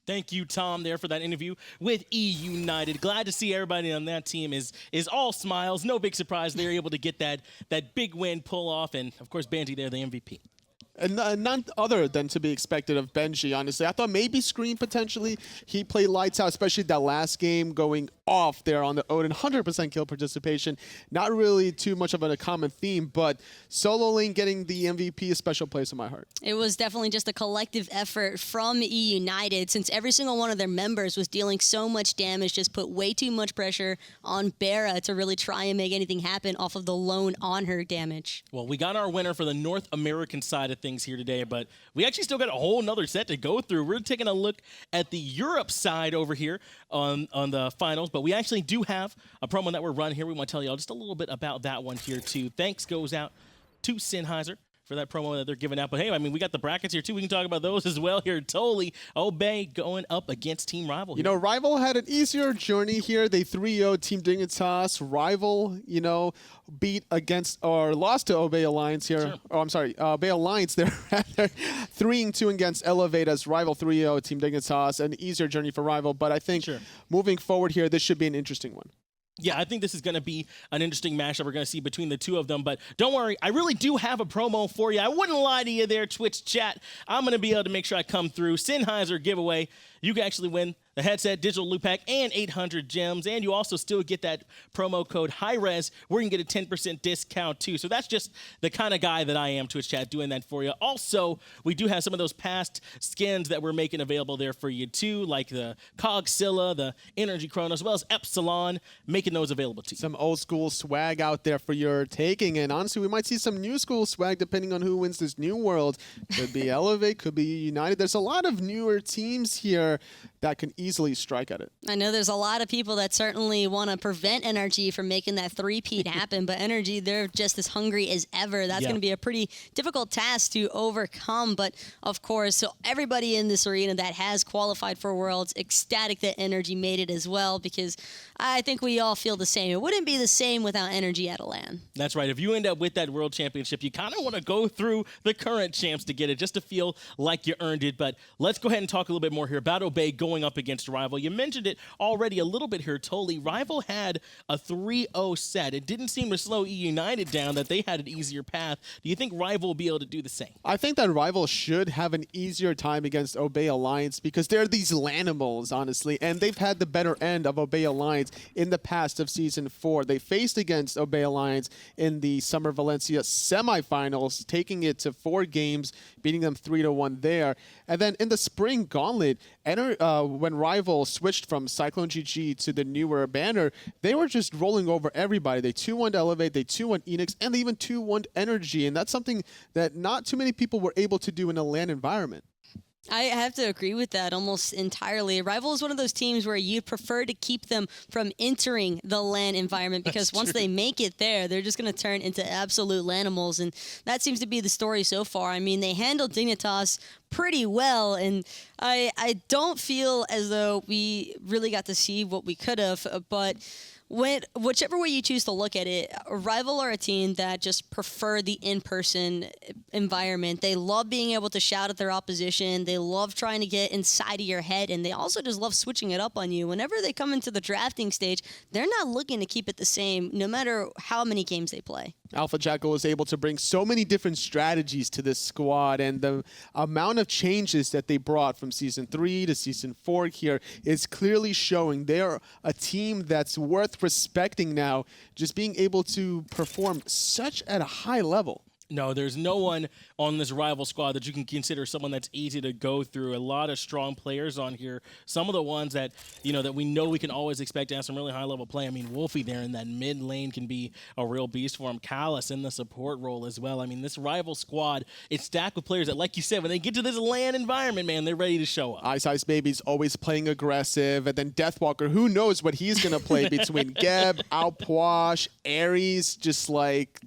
Thank you, Tom, there for that interview with E United. Glad to see everybody on that team is all smiles. No big surprise they're able to get that big win pull off, and of course, Banji there, the MVP. And none other than to be expected of Benji, honestly. I thought maybe Scream potentially. He played lights out, especially that last game going off there on the Odin. 100% kill participation. Not really too much of a common theme, but solo lane getting the MVP, a special place in my heart. It was definitely just a collective effort from E United, since every single one of their members was dealing so much damage, just put way too much pressure on Bera to really try and make anything happen off of the lone on her damage. Well, we got our winner for the North American side of things here today, but we actually still got a whole nother set to go through. We're taking a look at the Europe side over here on the finals, but we actually do have a promo that we're running here. We want to tell y'all just a little bit about that one here too. Thanks goes out to Sennheiser for that promo that they're giving out. But hey, I mean, we got the brackets here too. We can talk about those as well here. Totally. Obey going up against Team Rival here. You know, Rival had an easier journey here. They 3-0 Team Dignitas. Rival, you know, beat against or lost to Obey Alliance here. Sure. Oh, I'm sorry. Obey Alliance, they're 3-2 against Elevate as Rival 3-0 Team Dignitas. An easier journey for Rival. But I think moving forward here, this should be an interesting one. Yeah, I think this is going to be an interesting matchup we're going to see between the two of them. But don't worry, I really do have a promo for you. I wouldn't lie to you there, Twitch chat. I'm going to be able to make sure I come through. Sennheiser giveaway. You can actually win the headset, digital loot pack, and 800 gems. And you also still get that promo code hi-rez where you can get a 10% discount too. So that's just the kind of guy that I am, Twitch chat, doing that for you. Also, we do have some of those past skins that we're making available there for you too, like the Cogsilla, the Energy Chrono, as well as Epsilon, making those available to you. Some old school swag out there for your taking. And honestly, we might see some new school swag depending on who wins this new world. Could be Elevate, could be United. There's a lot of newer teams here that can easily strike at it. I know there's a lot of people that certainly want to prevent NRG from making that three-peat happen, but NRG, they're just as hungry as ever. That's going to be a pretty difficult task to overcome. But of course, so everybody in this arena that has qualified for Worlds, ecstatic that NRG made it as well, because I think we all feel the same. It wouldn't be the same without NRG at a LAN. That's right. If you end up with that World Championship, you kind of want to go through the current champs to get it, just to feel like you earned it. But let's go ahead and talk a little bit more here about Obey going up against Rival. You mentioned it already a little bit here, Toli. Rival had a 3-0 set. It didn't seem to slow E United down, that they had an easier path. Do you think Rival will be able to do the same? I think that Rival should have an easier time against Obey Alliance because they're these Lanimals, honestly, and they've had the better end of Obey Alliance in the past of Season 4. They faced against Obey Alliance in the Summer Valencia semifinals, taking it to 4 games, beating them 3-1 there. And then in the Spring Gauntlet, when Rival switched from Cyclone GG to the newer banner, they were just rolling over everybody. They 2-1'd Elevate, they 2-1'd Enix, and they even 2-1'd Energy. And that's something that not too many people were able to do in a LAN environment. I have to agree with that almost entirely. Rival is one of those teams where you prefer to keep them from entering the LAN environment because once they make it there, they're just going to turn into absolute Lanimals, and that seems to be the story so far. I mean, they handled Dignitas pretty well, and I don't feel as though we really got to see what we could have, but whichever way you choose to look at it, Rival are a team that just prefer the in-person environment. They love being able to shout at their opposition. They love trying to get inside of your head, and they also just love switching it up on you. Whenever they come into the drafting stage, they're not looking to keep it the same, no matter how many games they play. Alpha Jackal was able to bring so many different strategies to this squad, and the amount of changes that they brought from Season 3 to Season 4 here is clearly showing they're a team that's worth respecting now, just being able to perform such at a high level. No, there's no one on this Rival squad that you can consider someone that's easy to go through. A lot of strong players on here. Some of the ones that, you know, that we know we can always expect to have some really high-level play. I mean, Wlfy there in that mid lane can be a real beast for him. Callus in the support role as well. I mean, this Rival squad, it's stacked with players that, like you said, when they get to this LAN environment, man, they're ready to show up. iceicebaby's always playing aggressive, and then Deathwalker, who knows what he's going to play between Geb, Outwash, Ares, just like,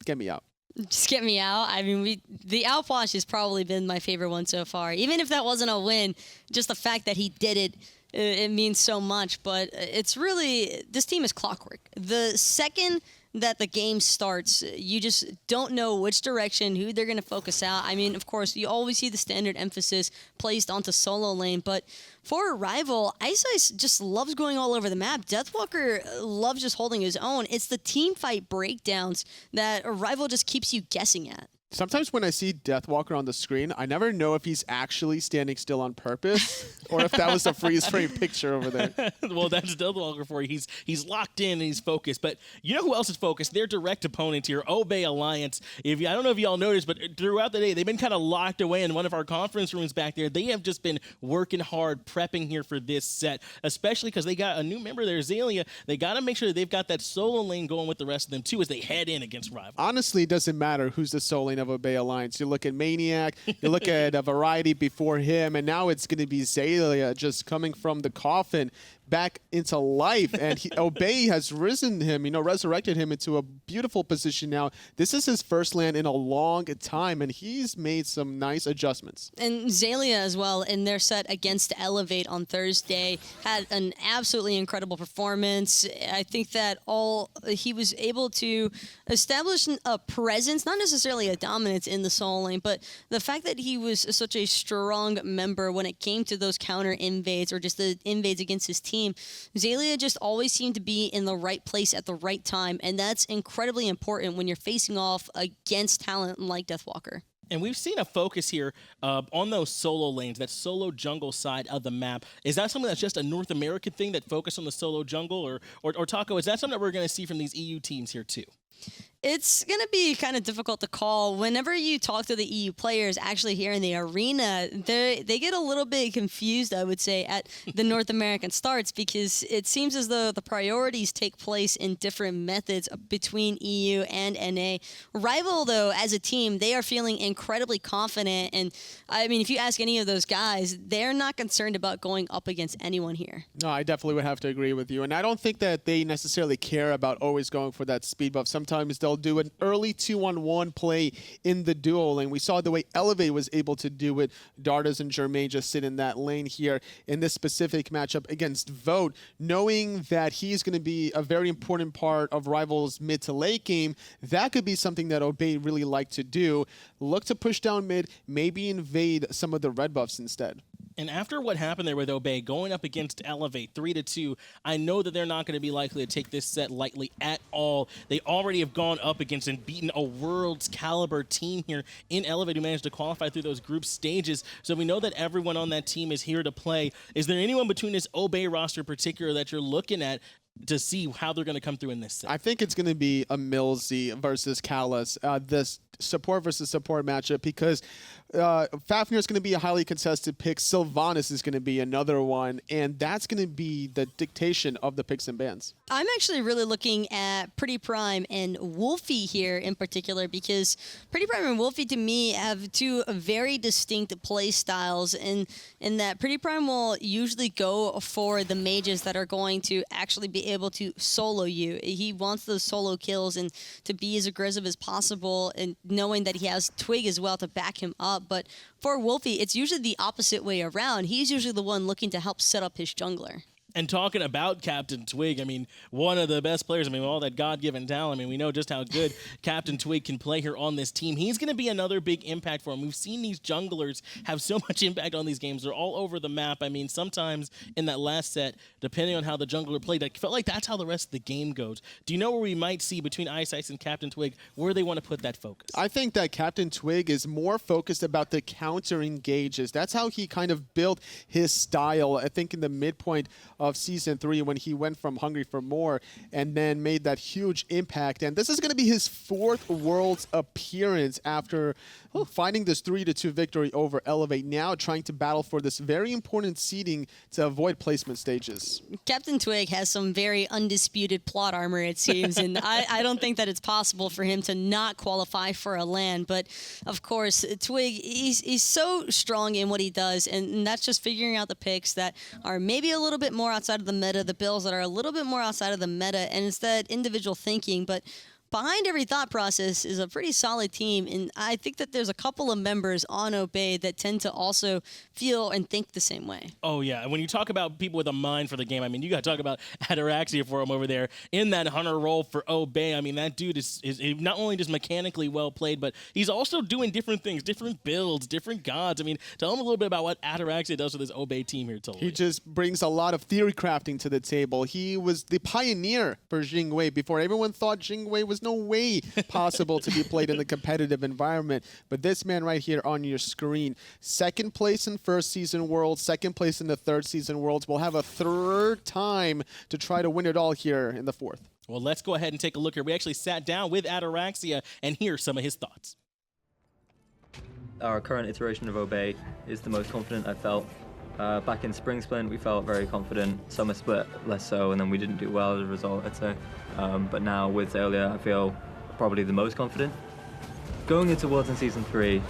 get me out. Just get me out. I mean, the Outwash has probably been my favorite one so far. Even if that wasn't a win, just the fact that he did it, it means so much. But it's really, this team is clockwork. The second that the game starts, you just don't know which direction, who they're going to focus out. I mean, of course, you always see the standard emphasis placed onto solo lane, but for a Rival, iceice just loves going all over the map. Deathwalker loves just holding his own. It's the team fight breakdowns that a Rival just keeps you guessing at. Sometimes when I see Deathwalker on the screen, I never know if he's actually standing still on purpose or if that was a freeze frame picture over there. Well, that's Deathwalker for you. He's locked in and he's focused. But you know who else is focused? Their direct opponent here, Obey Alliance. I don't know if y'all noticed, but throughout the day, they've been kind of locked away in one of our conference rooms back there. They have just been working hard, prepping here for this set, especially because they got a new member there, Xaliea. They got to make sure that they've got that solo lane going with the rest of them, too, as they head in against Rival. Honestly, it doesn't matter who's the solo lane of Obey Alliance. You look at Maniac, you look at a variety before him, and now it's going to be Xaliea just coming from the coffin back into life, and Obey has resurrected him into a beautiful position now. This is his first land in a long time, and he's made some nice adjustments. And Xaliea as well, in their set against Elevate on Thursday, had an absolutely incredible performance. I think that he was able to establish a presence, not necessarily a dominance in the solo lane, but the fact that he was such a strong member when it came to those counter invades or just the invades against his team. Xaliea just always seemed to be in the right place at the right time, and that's incredibly important when you're facing off against talent like Deathwalker. And we've seen a focus here on those solo lanes, that solo jungle side of the map. Is that something that's just a North American thing, that focus on the solo jungle? Or Taco, is that something that we're going to see from these EU teams here too? It's going to be kind of difficult to call. Whenever you talk to the EU players actually here in the arena, they get a little bit confused, I would say, at the North American starts, because it seems as though the priorities take place in different methods between EU and NA. Rival, though, as a team, they are feeling incredibly confident. And, I mean, if you ask any of those guys, they're not concerned about going up against anyone here. No, I definitely would have to agree with you. And I don't think that they necessarily care about always going for that speed buff. Sometimes they'll do an early 2-on-1 play in the duel lane. We saw the way Elevate was able to do it. Dardas and Jermaine just sit in that lane here in this specific matchup against Vote, knowing that he's going to be a very important part of Rival's mid to late game. That could be something that Obey really like to do. Look to push down mid, maybe invade some of the red buffs instead. And after what happened there with Obey, going up against Elevate 3-2, I know that they're not going to be likely to take this set lightly at all. They already have gone up against and beaten a world's caliber team here in Elevate who managed to qualify through those group stages. So we know that everyone on that team is here to play. Is there anyone between this Obey roster in particular that you're looking at to see how they're going to come through in this set? I think it's going to be EmilZy versus Callus, this support versus support matchup, because Fafnir is going to be a highly contested pick. Sylvanus is going to be another one, and that's going to be the dictation of the picks and bans. I'm actually really looking at PrettyPriMe and Wlfy here in particular, because PrettyPriMe and Wlfy to me have two very distinct play styles in that PrettyPriMe will usually go for the mages that are going to actually be able to solo you. He wants those solo kills and to be as aggressive as possible, and knowing that he has Twig as well to back him up. But for Wlfy, it's usually the opposite way around. He's usually the one looking to help set up his jungler. And talking about CaptainTwig, I mean, one of the best players. I mean, all that God-given talent. I mean, we know just how good CaptainTwig can play here on this team. He's going to be another big impact for him. We've seen these junglers have so much impact on these games. They're all over the map. I mean, sometimes in that last set, depending on how the jungler played, I felt like that's how the rest of the game goes. Do you know where we might see between iceice and CaptainTwig where they want to put that focus? I think that CaptainTwig is more focused about the counter engages. That's how he kind of built his style, I think, in the midpoint of Season 3 when he went from Hungry for More and then made that huge impact. And this is going to be his 4th Worlds appearance after finding this 3-2 victory over Elevate, now trying to battle for this very important seeding to avoid placement stages. CaptainTwig has some very undisputed plot armor, it seems, and I don't think that it's possible for him to not qualify for a LAN. But, of course, Twig, he's so strong in what he does, and that's just figuring out the picks that are maybe a little bit more outside of the meta, the builds that are a little bit more outside of the meta, and it's that individual thinking. But behind every thought process is a pretty solid team, and I think that there's a couple of members on Obey that tend to also feel and think the same way. Oh, yeah. And when you talk about people with a mind for the game, I mean, you got to talk about Ataraxia for him over there in that hunter role for Obey. I mean, that dude is not only just mechanically well played, but he's also doing different things, different builds, different gods. I mean, tell him a little bit about what Ataraxia does with this Obey team here, totally. He just brings a lot of theory crafting to the table. He was the pioneer for Jingwei before everyone thought Jingwei was no way possible to be played in the competitive environment. But this man right here on your screen, second place in first season Worlds, second place in the third season Worlds, will have a third time to try to win it all here in the fourth. Well, let's go ahead and take a look here. We actually sat down with Ataraxia and hear some of his thoughts. Our current iteration of Obey is the most confident I've felt. Back in Spring Splint, we felt very confident. Summer Split, less so, and then we didn't do well as a result, I'd say. But now with Xaliea, I feel probably the most confident. Going into Worlds in Season 3,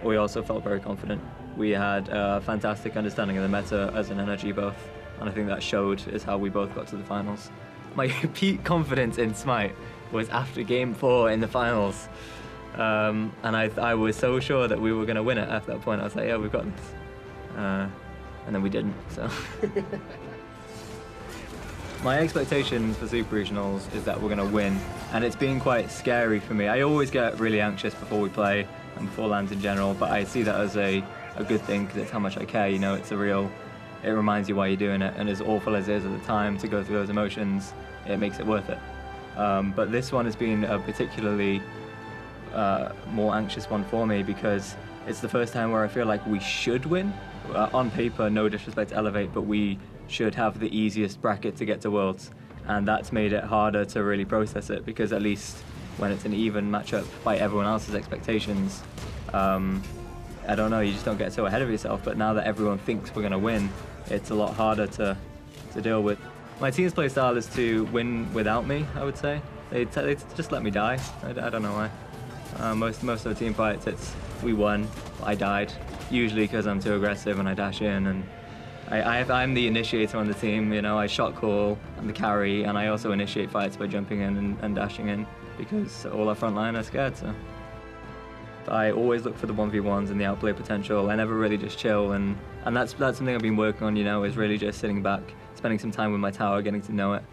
we also felt very confident. We had a fantastic understanding of the meta as an energy buff, and I think that showed is how we both got to the finals. My peak confidence in Smite was after Game 4 in the finals. And I was so sure that we were going to win it at that point. I was like, yeah, we've got this. And then we didn't, so. My expectations for Super Regionals is that we're going to win, and it's been quite scary for me. I always get really anxious before we play and before lands in general, but I see that as a good thing because it's how much I care, you know, it reminds you why you're doing it, and as awful as it is at the time to go through those emotions, it makes it worth it. But this one has been a particularly more anxious one for me because it's the first time where I feel like we should win. On paper, no disrespect to Elevate, but we should have the easiest bracket to get to Worlds, and that's made it harder to really process it because at least when it's an even matchup by everyone else's expectations, I don't know, you just don't get so ahead of yourself, but now that everyone thinks we're going to win, it's a lot harder to deal with. My team's play style is to win without me, I would say. They just let me die. I don't know why. Most of the team fights, it's we won, I died. Usually because I'm too aggressive and I dash in, and I'm the initiator on the team, you know, I shot call, I'm the carry, and I also initiate fights by jumping in and dashing in because all our front line are scared, so. I always look for the 1v1s and the outplay potential. I never really just chill, and that's something I've been working on, you know, is really just sitting back, spending some time with my tower, getting to know it.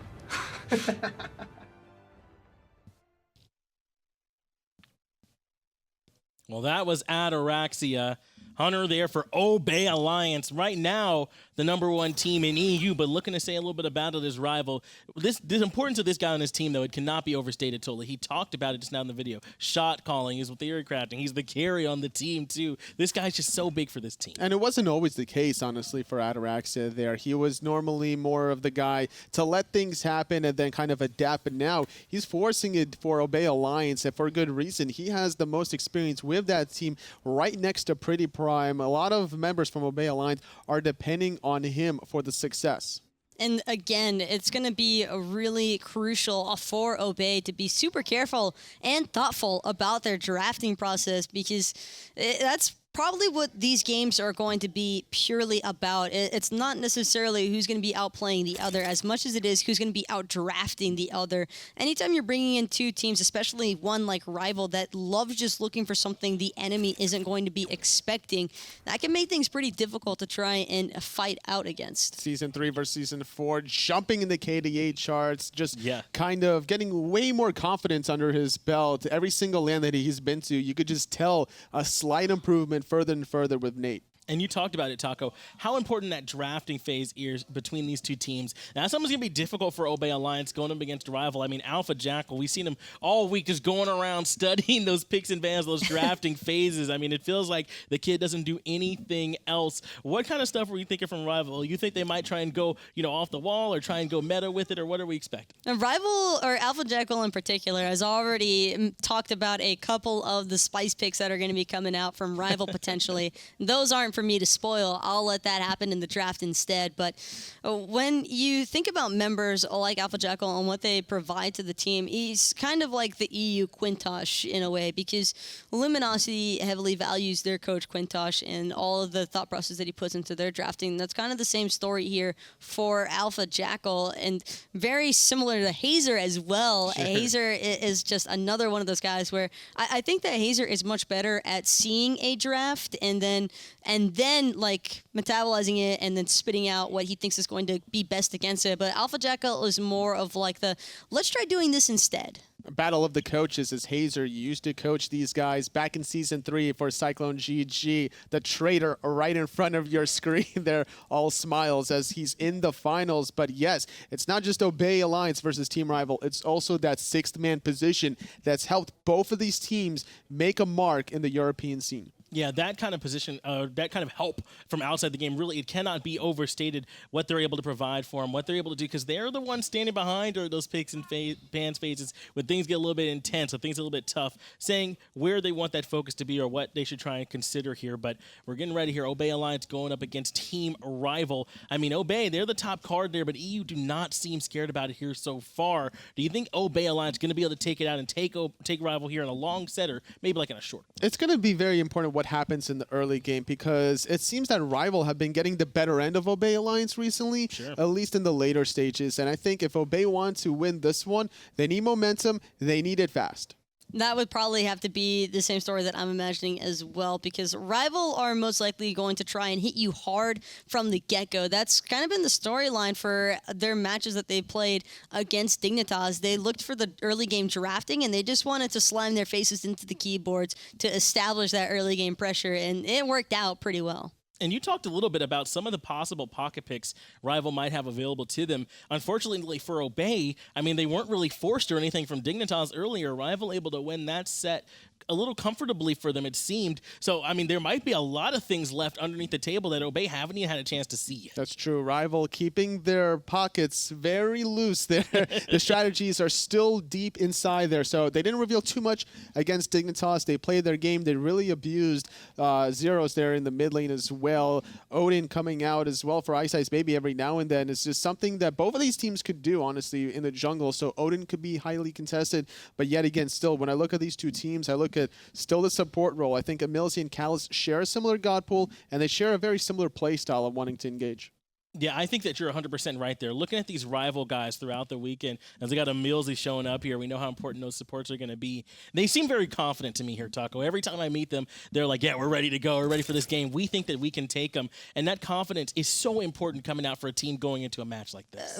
Well, that was Ataraxia. Hunter there for Obey Alliance. Right now, the #1 team in EU, but looking to say a little bit about it, his rival. The importance of this guy on his team, though, it cannot be overstated totally. He talked about it just now in the video. Shot calling, he's with theory crafting. He's the carry on the team, too. This guy's just so big for this team. And it wasn't always the case, honestly, for Ataraxia there. He was normally more of the guy to let things happen and then kind of adapt. But now he's forcing it for Obey Alliance, and for a good reason. He has the most experience with that team right next to PrettyPriMe. A lot of members from Obey Alliance are depending on him for the success. And again, it's going to be a really crucial for Obey to be super careful and thoughtful about their drafting process because that's probably what these games are going to be purely about. It's not necessarily who's going to be outplaying the other as much as it is who's going to be outdrafting the other. Anytime you're bringing in two teams, especially one like Rival that loves just looking for something the enemy isn't going to be expecting, that can make things pretty difficult to try and fight out against. Season 3 versus Season 4, jumping in the KDA charts, just kind of getting way more confidence under his belt. Every single land that he's been to, you could just tell a slight improvement further and further with Nate. And you talked about it, Taco, how important that drafting phase is between these two teams. Now, something's going to be difficult for Obey Alliance going up against Rival. I mean, Alpha Jackal, we've seen him all week just going around studying those picks and bans, those drafting phases. I mean, it feels like the kid doesn't do anything else. What kind of stuff were you thinking from Rival? You think they might try and go, you know, off the wall or try and go meta with it, or what are we expecting? Rival, or Alpha Jackal in particular, has already talked about a couple of the spice picks that are going to be coming out from Rival potentially. Those aren't for for me to spoil, I'll let that happen in the draft instead. But when you think about members like Alpha Jackal and what they provide to the team, he's kind of like the EU Quintosh in a way, because Luminosity heavily values their coach Quintosh and all of the thought process that he puts into their drafting. That's kind of the same story here for Alpha Jackal, and very similar to Hazer as well. Sure. Hazer is just another one of those guys where I think that Hazer is much better at seeing a draft and then like metabolizing it and then spitting out what he thinks is going to be best against it. But Alpha Jackal is more of like the, let's try doing this instead. Battle of the coaches is Hazer. You used to coach these guys back in Season 3 for Cyclone GG. The traitor right in front of your screen there, all smiles as he's in the finals. But yes, it's not just Obey Alliance versus Team Rival. It's also that sixth-man position that's helped both of these teams make a mark in the European scene. Yeah, that kind of position, that kind of help from outside the game, really, it cannot be overstated what they're able to provide for them, what they're able to do, because they're the ones standing behind or those picks and fans' faces when things get a little bit intense, when things are a little bit tough, saying where they want that focus to be or what they should try and consider here. But we're getting ready here. Obey Alliance going up against Team Rival. I mean, Obey, they're the top card there, but EU do not seem scared about it here so far. Do you think Obey Alliance is going to be able to take it out and take Rival here in a long set or maybe like in a short? It's going to be very important what happens in the early game, because it seems that Rival have been getting the better end of Obey Alliance recently, sure, at least in the later stages. And I think if Obey wants to win this one, they need momentum, they need it fast. That would probably have to be the same story that I'm imagining as well, because Rival are most likely going to try and hit you hard from the get-go. That's kind of been the storyline for their matches that they played against Dignitas. They looked for the early game drafting, and they just wanted to slam their faces into the keyboards to establish that early game pressure, and it worked out pretty well. And you talked a little bit about some of the possible pocket picks Rival might have available to them. Unfortunately for Obey, I mean, they weren't really forced or anything from Dignitas earlier. Rival able to win that set a little comfortably for them, it seemed. So, I mean, there might be a lot of things left underneath the table that Obey haven't even had a chance to see. That's true. Rival keeping their pockets very loose there. The strategies are still deep inside there. So they didn't reveal too much against Dignitas. They played their game. They really abused Zeros there in the mid lane as well. Odin coming out as well for iceicebaby every now and then. It's just something that both of these teams could do, honestly, in the jungle. So Odin could be highly contested. But yet again, still, when I look at these two teams, I look at still the support role. I think EmilZy and Callus share a similar god pool, and they share a very similar play style of wanting to engage. Yeah, I think that you're 100% right there. Looking at these Rival guys throughout the weekend, as they got EmilZy showing up here, we know how important those supports are going to be. They seem very confident to me here, Taco. Every time I meet them, they're like, yeah, we're ready to go. We're ready for this game. We think that we can take them. And that confidence is so important coming out for a team going into a match like this.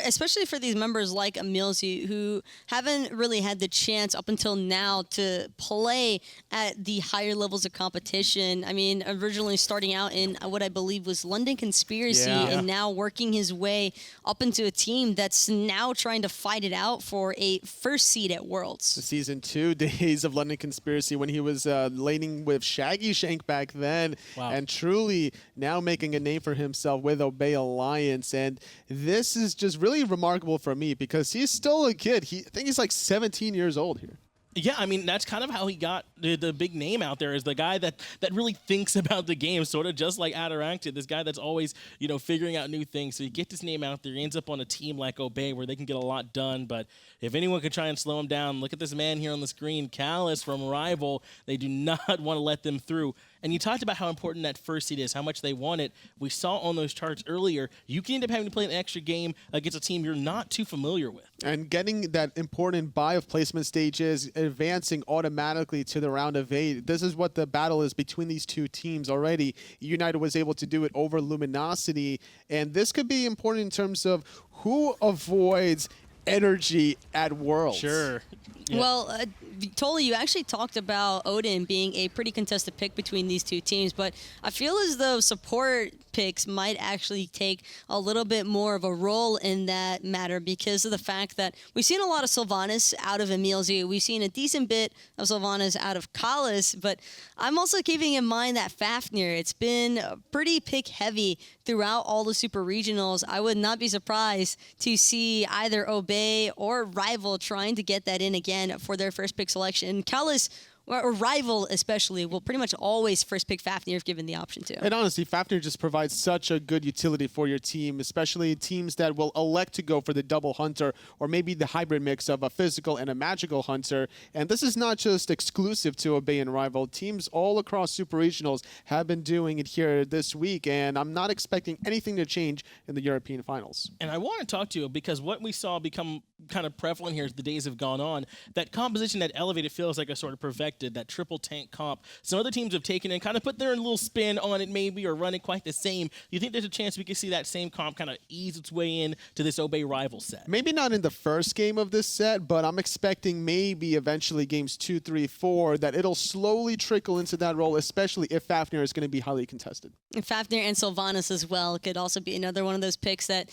Especially for these members like EmilZy, who haven't really had the chance up until now to play at the higher levels of competition. I mean, originally starting out in what I believe was London Conspiracy, and now working his way up into a team that's now trying to fight it out for a first seed at Worlds. The Season 2 days of London Conspiracy when he was laning with Shaggy Shank back then, and truly now making a name for himself with Obey Alliance. And this is just really remarkable for me because he's still a kid. I think he's like 17 years old here. Yeah, I mean, that's kind of how he got the big name out there, is the guy that really thinks about the game, sort of just like Ataraxia, this guy that's always, figuring out new things. So you get this name out there, he ends up on a team like Obey where they can get a lot done. But if anyone could try and slow him down, look at this man here on the screen, Callus from Rival. They do not want to let them through. And you talked about how important that first seed is, how much they want it. We saw on those charts earlier, you can end up having to play an extra game against a team you're not too familiar with. And getting that important buy of placement stages, advancing automatically to the round of 8. This is what the battle is between these two teams already. United was able to do it over Luminosity. And this could be important in terms of who avoids energy at Worlds. Sure. Yeah. Well, Toli, you actually talked about Odin being a pretty contested pick between these two teams, but I feel as though support picks might actually take a little bit more of a role in that matter because of the fact that we've seen a lot of Sylvanus out of EmilZy. We've seen a decent bit of Sylvanus out of Callus, but I'm also keeping in mind that Fafnir, it's been pretty pick heavy throughout all the super regionals. I would not be surprised to see either Obey or Rival trying to get that in again for their first pick selection. Callus or Rival especially, will pretty much always first pick Fafnir if given the option to. And honestly, Fafnir just provides such a good utility for your team, especially teams that will elect to go for the double hunter or maybe the hybrid mix of a physical and a magical hunter. And this is not just exclusive to Obey and Rival. Teams all across Super Regionals have been doing it here this week, and I'm not expecting anything to change in the European finals. And I want to talk to you because what we saw become kind of prevalent here as the days have gone on, that composition that Elevated feels like a sort of perfected, that triple tank comp. Some other teams have taken and kind of put their little spin on it maybe, or run it quite the same. Do you think there's a chance we could see that same comp kind of ease its way in to this Obey Rival set? Maybe not in the first game of this set, but I'm expecting maybe eventually games 2, 3, 4, that it'll slowly trickle into that role, especially if Fafnir is going to be highly contested. And Fafnir and Sylvanus as well could also be another one of those picks that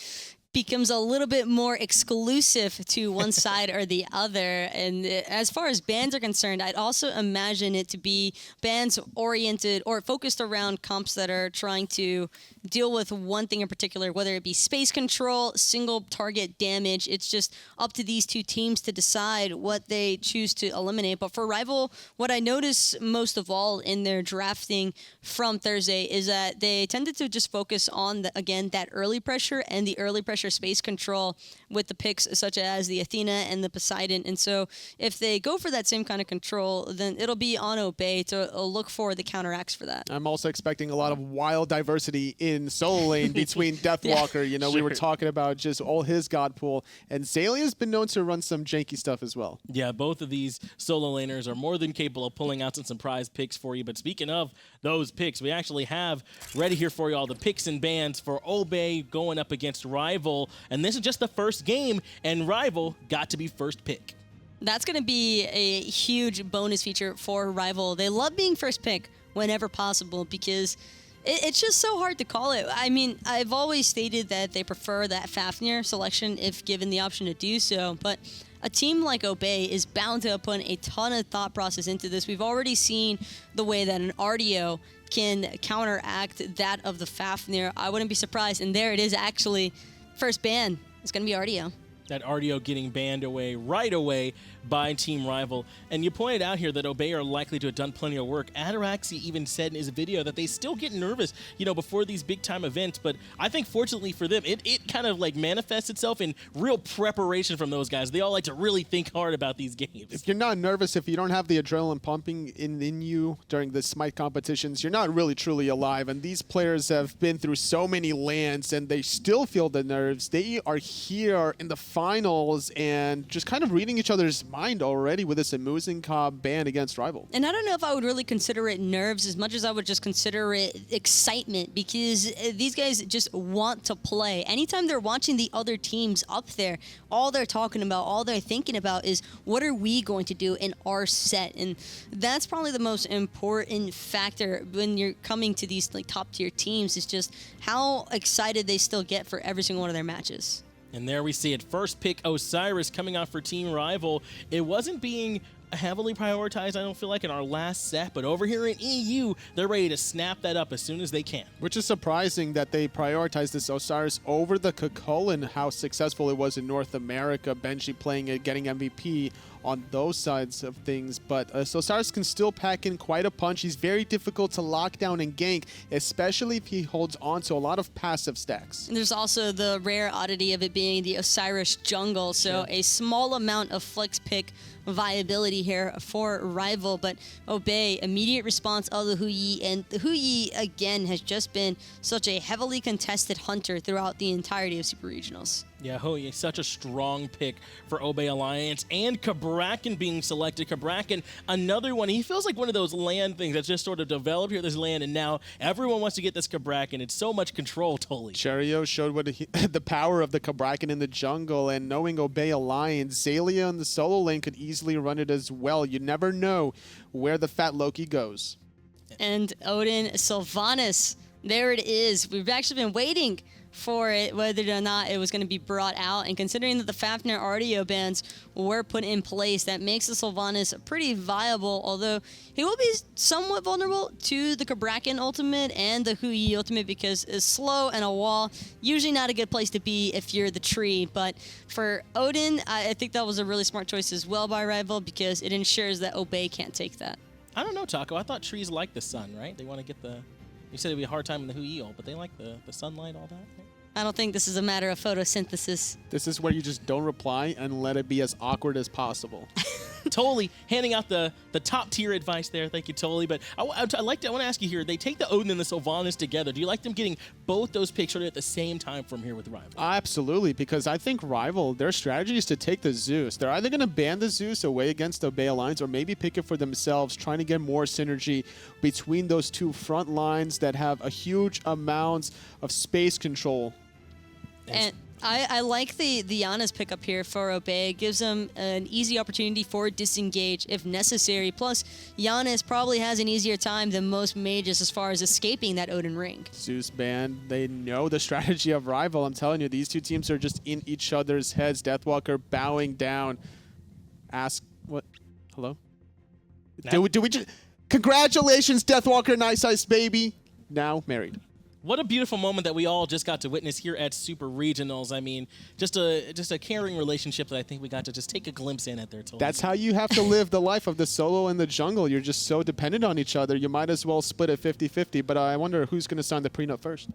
becomes a little bit more exclusive to one side or the other. And as far as bans are concerned, I'd also imagine it to be bans oriented or focused around comps that are trying to deal with one thing in particular, whether it be space control, single target damage. It's just up to these two teams to decide what they choose to eliminate. But for Rival, what I notice most of all in their drafting from Thursday is that they tended to just focus on, again, that early pressure and the early pressure space control with the picks such as the Athena and the Poseidon. And so if they go for that same kind of control, then it'll be on Obey to look for the counteracts for that. I'm also expecting a lot of wild diversity in solo lane between Deathwalker. Yeah, you know, we were talking about just all his god pool, and Xalia's been known to run some janky stuff as well. Yeah, both of these solo laners are more than capable of pulling out some surprise picks for you. But speaking of those picks, we actually have ready here for you all the picks and bans for Obey going up against Rival. And this is just the first game, and Rival got to be first pick. That's going to be a huge bonus feature for Rival. They love being first pick whenever possible because it's just so hard to call it. I mean, I've always stated that they prefer that Fafnir selection if given the option to do so, but a team like Obey is bound to put a ton of thought process into this. We've already seen the way that an RDO can counteract that of the Fafnir. I wouldn't be surprised, and there it is actually. First ban is going to be RDO. That RDO getting banned away right away by Team Rival. And you pointed out here that Obey are likely to have done plenty of work. Ataraxia even said in his video that they still get nervous, you know, before these big time events. But I think fortunately for them, it kind of like manifests itself in real preparation from those guys. They all like to really think hard about these games. If you're not nervous, if you don't have the adrenaline pumping in you during the Smite competitions, you're not really truly alive. And these players have been through so many lands and they still feel the nerves. They are here in the finals and just kind of reading each other's mind already with this EmilZy ban against Rival. And I don't know if I would really consider it nerves as much as I would just consider it excitement, because these guys just want to play. Anytime they're watching the other teams up there, all they're talking about, all they're thinking about is what are we going to do in our set? And that's probably the most important factor when you're coming to these like top tier teams, is just how excited they still get for every single one of their matches. And there we see it. First pick, Osiris coming out for Team Rival. It wasn't being heavily prioritized, I don't feel like, in our last set, but over here in EU, they're ready to snap that up as soon as they can. Which is surprising that they prioritized this Osiris over the Kukulkan, how successful it was in North America, Benji playing it, getting MVP on those sides of things. But Osiris can still pack in quite a punch. He's very difficult to lock down and gank, especially if he holds on to a lot of passive stacks. And there's also the rare oddity of it being the Osiris jungle, so a small amount of flex pick viability here for Rival, but Obey, immediate response of the Huyi, and the Huyi again has just been such a heavily contested hunter throughout the entirety of Super Regionals. Yeah, Huyi, such a strong pick for Obey Alliance, and Cabrakan being selected. Cabrakan, another one. He feels like one of those land things that's just sort of developed here, this land, and now everyone wants to get this Cabrakan. It's so much control, totally. Cherio showed what the power of the Cabrakan in the jungle, and knowing Obey Alliance, Xaliea in the solo lane could easily run it as well. You never know where the fat Loki goes. And Odin, Sylvanus, there it is. We've actually been waiting for it, whether or not it was going to be brought out, and considering that the Fafnir RDO bans were put in place, that makes the Sylvanus pretty viable, although he will be somewhat vulnerable to the Cabrakan ultimate and the Huyi ultimate, because it's slow and a wall, usually not a good place to be if you're the tree. But for Odin, I think that was a really smart choice as well by Rival, because it ensures that Obey can't take that. I don't know, Taco. I thought trees like the sun, right? They want to get the... You said it'd be a hard time in the Hui-Eel, but they like the sunlight, all that, right? I don't think this is a matter of photosynthesis. This is where you just don't reply and let it be as awkward as possible. Totally handing out the top tier advice there. Thank you, Totally. But I want to ask you here. They take the Odin and the Sylvanus together. Do you like them getting both those picks at the same time from here with Rival? Absolutely, because I think Rival, their strategy is to take the Zeus. They're either going to ban the Zeus away against the Obey Alliance or maybe pick it for themselves, trying to get more synergy between those two front lines that have a huge amount of space control. And I like the Janus pickup here for Obey. It gives them an easy opportunity for disengage if necessary. Plus, Janus probably has an easier time than most mages as far as escaping that Odin ring. Zeus ban, they know the strategy of Rival. I'm telling you, these two teams are just in each other's heads. Deathwalker bowing down. Ask, what? Hello? Do we just... Congratulations, Deathwalker, nice ice baby. Now married. What a beautiful moment that we all just got to witness here at Super Regionals. I mean, just a caring relationship that I think we got to just take a glimpse in at there. That's how you have to live the life of the solo and the jungle. You're just so dependent on each other. You might as well split it 50-50, but I wonder who's going to sign the prenup first.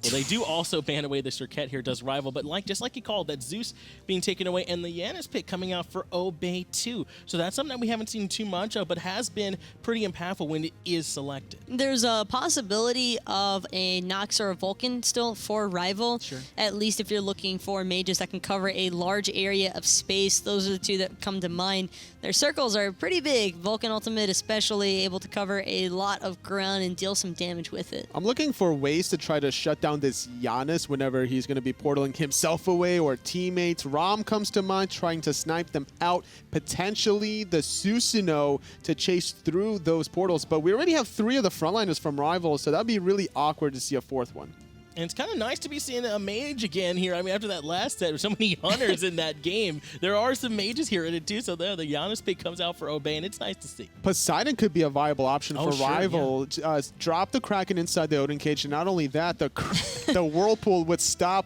Well, they do also ban away the Circuit here, does Rival, but just like you called, that Zeus being taken away and the Janus pick coming out for Obey too. So that's something that we haven't seen too much of, but has been pretty impactful when it is selected. There's a possibility of a Nox or a Vulcan still for Rival. Sure. At least if you're looking for mages that can cover a large area of space. Those are the two that come to mind. Their circles are pretty big. Vulcan Ultimate especially able to cover a lot of ground and deal some damage with it. I'm looking for ways to try to shut down this Janus whenever he's going to be portaling himself away or teammates. Rom comes to mind, trying to snipe them out. Potentially the Susanoo to chase through those portals. But we already have 3 of the frontliners from Rivals, so that'd be really awkward to see a 4th one. And it's kind of nice to be seeing a mage again here. I mean, after that last set, there's so many hunters in that game. There are some mages here in it too. So there, the Janus pick comes out for Obey, and it's nice to see. Poseidon could be a viable option for sure, Rival. yeah. Drop the Kraken inside the Odin cage, and not only that, the Whirlpool would stop.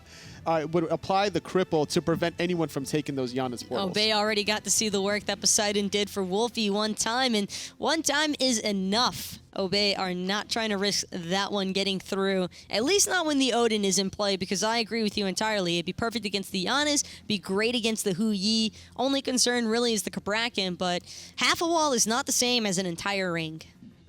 Would apply the cripple to prevent anyone from taking those Janus portals. Obey already got to see the work that Poseidon did for Wlfy one time, and one time is enough. Obey are not trying to risk that one getting through, at least not when the Odin is in play, because I agree with you entirely. It'd be perfect against the Janus, be great against the Hui-Eel. Only concern really is the Cabrakan, but half a wall is not the same as an entire ring.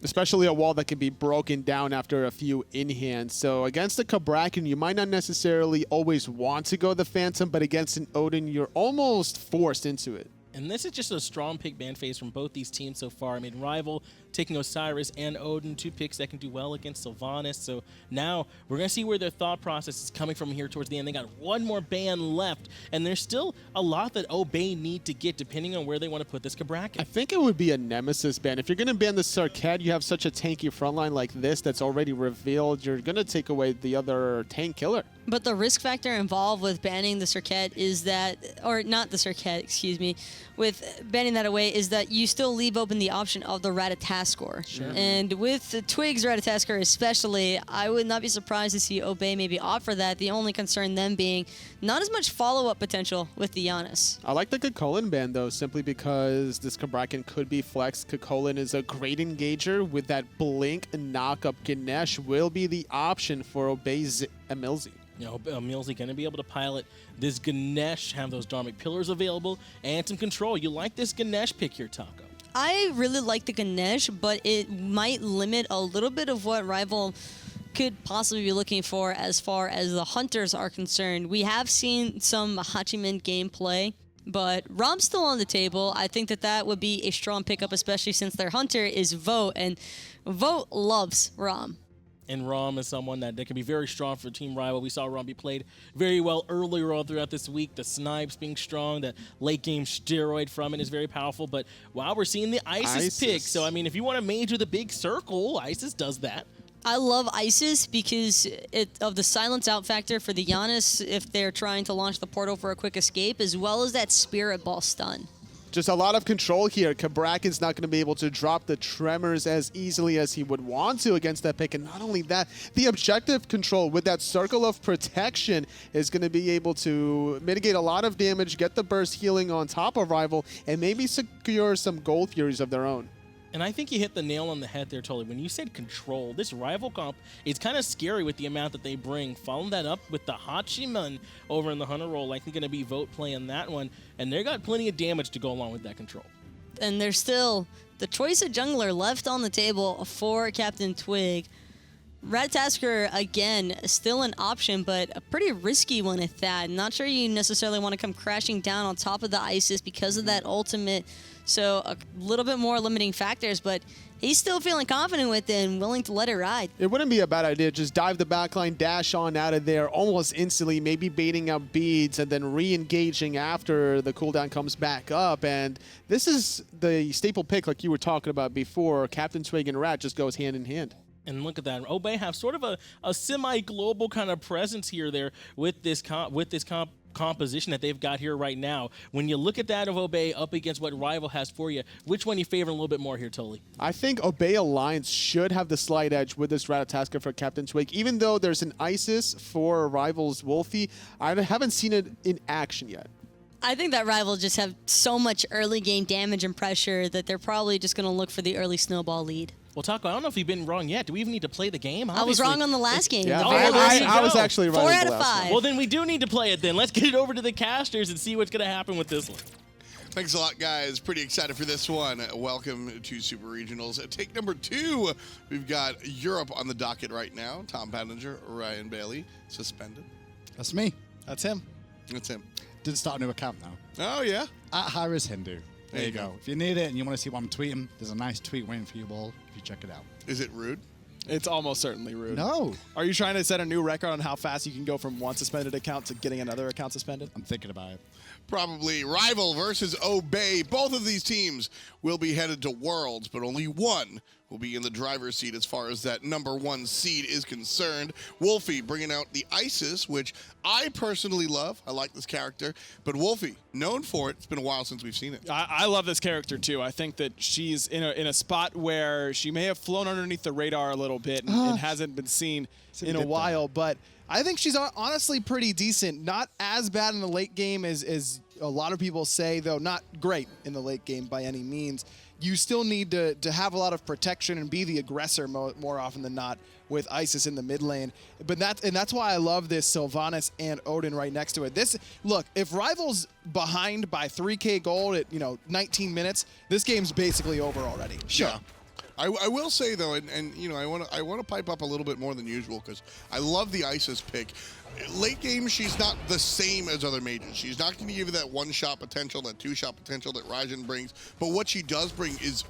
Especially a wall that can be broken down after a few in-hands. So against the Cabrakan, you might not necessarily always want to go the Phantom, but against an Odin, you're almost forced into it. And this is just a strong pick ban phase from both these teams so far. I mean, Rival taking Osiris and Odin, 2 picks that can do well against Sylvanus. So now we're going to see where their thought process is coming from here towards the end. They got 1 more ban left, and there's still a lot that Obey need to get depending on where they want to put this Cabrakan. I think it would be a Nemesis ban. If you're going to ban the Circuit, you have such a tanky frontline like this that's already revealed. You're going to take away the other tank killer. But the risk factor involved with banning the Circuit is that, or not the Circuit, excuse me, with banning that away is that you still leave open the option of the Ratatoskr. Sure. And with the Twig's Ratatoskr especially, I would not be surprised to see Obey maybe opt for that. The only concern then being not as much follow-up potential with the Janus. I like the Kukulkan ban, though, simply because this Cabrakan could be flexed. Kukulkan is a great engager with that blink and knock-up. Ganesha will be the option for Obey's EmilZy. You know, EmilZy going to be able to pilot this Ganesh, have those Dharmic Pillars available, and some control. You like this Ganesh pick here, Taco? I really like the Ganesh, but it might limit a little bit of what Rival could possibly be looking for as far as the hunters are concerned. We have seen some Hachiman gameplay, but Rom's still on the table. I think that would be a strong pickup, especially since their hunter is Vote, and Vote loves Rom. And Rom is someone that can be very strong for Team Rival. We saw Rom be played very well earlier on throughout this week. The snipes being strong, the late game steroid from it is very powerful. But wow, we're seeing the Isis pick. So, I mean, if you want to major the big circle, Isis does that. I love Isis because of the silence out factor for the Janus if they're trying to launch the portal for a quick escape, as well as that Spirit Ball stun. Just a lot of control here. Cabrakan's not going to be able to drop the Tremors as easily as he would want to against that pick. And not only that, the objective control with that Circle of Protection is going to be able to mitigate a lot of damage, get the burst healing on top of Rival, and maybe secure some Gold Furies of their own. And I think you hit the nail on the head there, totally. When you said control, this rival comp is kind of scary with the amount that they bring. Following that up with the Hachiman over in the Hunter role, likely going to be vote play on that one. And they got plenty of damage to go along with that control. And there's still the choice of jungler left on the table for CaptainTwig. Ratatoskr, again, still an option, but a pretty risky one at that. Not sure you necessarily want to come crashing down on top of the Isis because of that ultimate. So a little bit more limiting factors, but he's still feeling confident with it and willing to let it ride. It wouldn't be a bad idea. Just dive the backline, dash on out of there almost instantly, maybe baiting up beads and then re-engaging after the cooldown comes back up. And this is the staple pick like you were talking about before. CaptainTwig and Rat just goes hand in hand. And look at that. Obey have sort of a semi-global kind of presence here there with this composition that they've got here right now. When you look at that of Obey up against what Rival has for you, which one you favor a little bit more here, Tully? I think Obey Alliance should have the slight edge with this Ratatoskr for CaptainTwig. Even though there's an Isis for Rival's Wlfy, I haven't seen it in action yet. I think that Rival just have so much early game damage and pressure that they're probably just going to look for the early snowball lead. Well, Taco, I don't know if you've been wrong yet. Do we even need to play the game? I was wrong on the last game. Yeah, The very last I was actually right. 4 out of 5. Well, then we do need to play it then. Let's get it over to the casters and see what's going to happen with this one. Thanks a lot, guys. Pretty excited for this one. Welcome to Super Regionals. Take number 2. We've got Europe on the docket right now. Tom Pattinger, Ryan Bailey, suspended. That's me. That's him. That's him. Did start a new account now. Oh, yeah? At hi-rez Hindu. There you go. If you need it and you want to see what I'm tweeting, there's a nice tweet waiting for you all if you check it out. Is it rude? It's almost certainly rude. No. Are you trying to set a new record on how fast you can go from one suspended account to getting another account suspended? I'm thinking about it. Probably. Rival versus Obey. Both of these teams will be headed to Worlds, but only one will be in the driver's seat as far as that number 1 seed is concerned. Wlfy bringing out the Isis, which I personally love. I like this character. But Wlfy, known for it. It's been a while since we've seen it. I love this character, too. I think that she's in a spot where she may have flown underneath the radar a little bit and hasn't been seen in a while. But I think she's honestly pretty decent. Not as bad in the late game as a lot of people say, though not great in the late game by any means. You still need to have a lot of protection and be the aggressor more often than not with Isis in the mid lane. But that's why I love this Sylvanus and Odin right next to it. Look, if Rival's behind by 3K gold at 19 minutes, this game's basically over already. Sure. Yeah. I will say though, and I want to pipe up a little bit more than usual because I love the Isis pick. Late game, she's not the same as other mages. She's not going to give you that 1-shot potential, that 2-shot potential that Raijin brings. But what she does bring is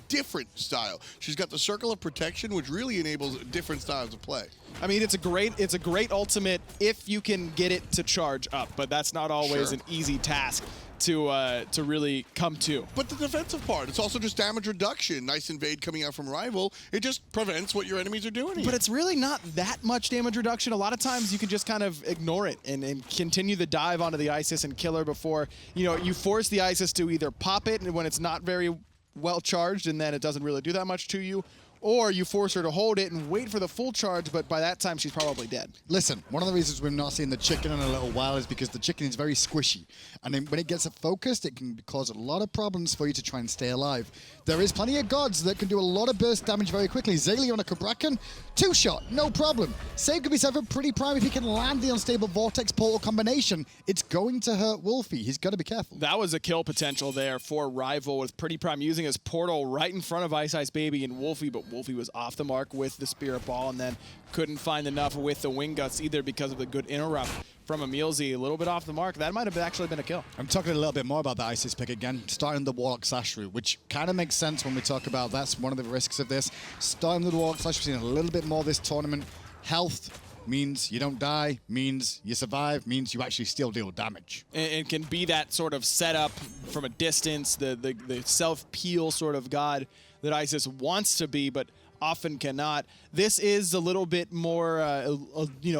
different style. She's got the circle of protection, which really enables different styles of play. I mean, it's a great ultimate if you can get it to charge up, but that's not always an easy task to really come to. But the defensive part, it's also just damage reduction. Nice invade coming out from Rival. It just prevents what your enemies are doing. But it's really not that much damage reduction. A lot of times you can just kind of ignore it and continue the dive onto the Isis and kill her before, you force the Isis to either pop it when it's not very well charged and then it doesn't really do that much to you, or you force her to hold it and wait for the full charge, but by that time she's probably dead. Listen, one of the reasons we've not seen the chicken in a little while is because the chicken is very squishy. And then when it gets focused, it can cause a lot of problems for you to try and stay alive. There is plenty of gods that can do a lot of burst damage very quickly. Xaliea on a Cabrakan, 2-shot, no problem. Same could be said for PrettyPriMe. If he can land the unstable Vortex Portal combination, it's going to hurt Wlfy. He's got to be careful. That was a kill potential there for Rival with PrettyPriMe using his portal right in front of iceicebaby and Wlfy, but Wlfy was off the mark with the Spirit Ball and then couldn't find enough with the Wing Guts either because of the good interrupt from EmilZy. A little bit off the mark. That might have actually been a kill. I'm talking a little bit more about the Isis pick again, starting the Warlock Slash route, which kind of makes sense when we talk about that's one of the risks of this. Starting the Warlock Slash, we've seen a little bit more this tournament. Health means you don't die, means you survive, means you actually still deal damage. And can be that sort of setup from a distance, the self-peel sort of god that Isis wants to be, but often cannot. This is a little bit more,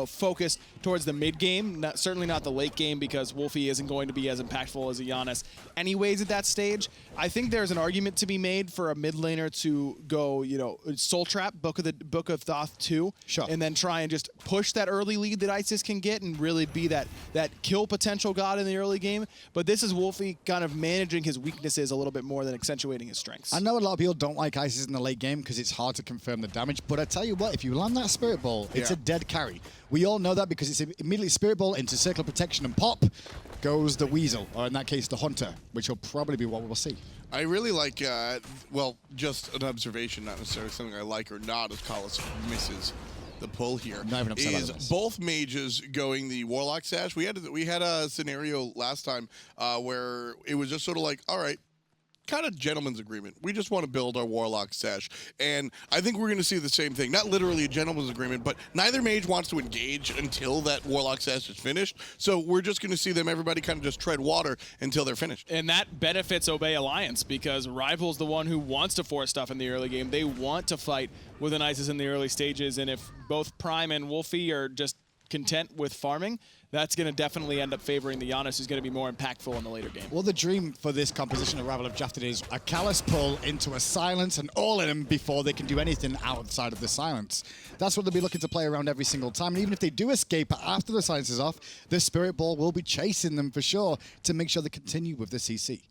focused towards the mid game, certainly not the late game, because Wlfy isn't going to be as impactful as a Janus anyways at that stage. I think there's an argument to be made for a mid laner to go, you know, Soul Trap, Book of Thoth 2, Sure. and then try and just push that early lead that Isis can get and really be that kill potential god in the early game. But this is Wlfy kind of managing his weaknesses a little bit more than accentuating his strengths. I know a lot of people don't like Isis in the late game because it's hard to confirm the damage, but I tell you what, if you land that Spirit Ball, it's a dead carry. We all know that because it's immediately Spirit Ball into Circle of Protection, and pop goes the Weasel, or in that case, the Hunter, which will probably be what we'll see. I really like, well, just an observation, not necessarily something I like or not, as Collis misses the pull here. Not even upset is about this. both mages going the Warlock Sash. We had a scenario last time where it was just sort of like, all right, kind of gentleman's agreement. We just want to build our Warlock Sash. And I think we're going to see the same thing. Not literally a gentleman's agreement, but neither mage wants to engage until that Warlock Sash is finished. So we're just going to see them, everybody kind of just tread water until they're finished. And that benefits Obey Alliance because Rival's the one who wants to force stuff in the early game. They want to fight with an Isis in the early stages. And if both Prime and Wlfy are just content with farming, that's going to definitely end up favoring the Janus, who's going to be more impactful in the later game. Well, the dream for this composition that Rival have drafted is a Callous pull into a silence and all in them before they can do anything outside of the silence. That's what they'll be looking to play around every single time. And even if they do escape after the silence is off, the Spirit Ball will be chasing them for sure to make sure they continue with the CC.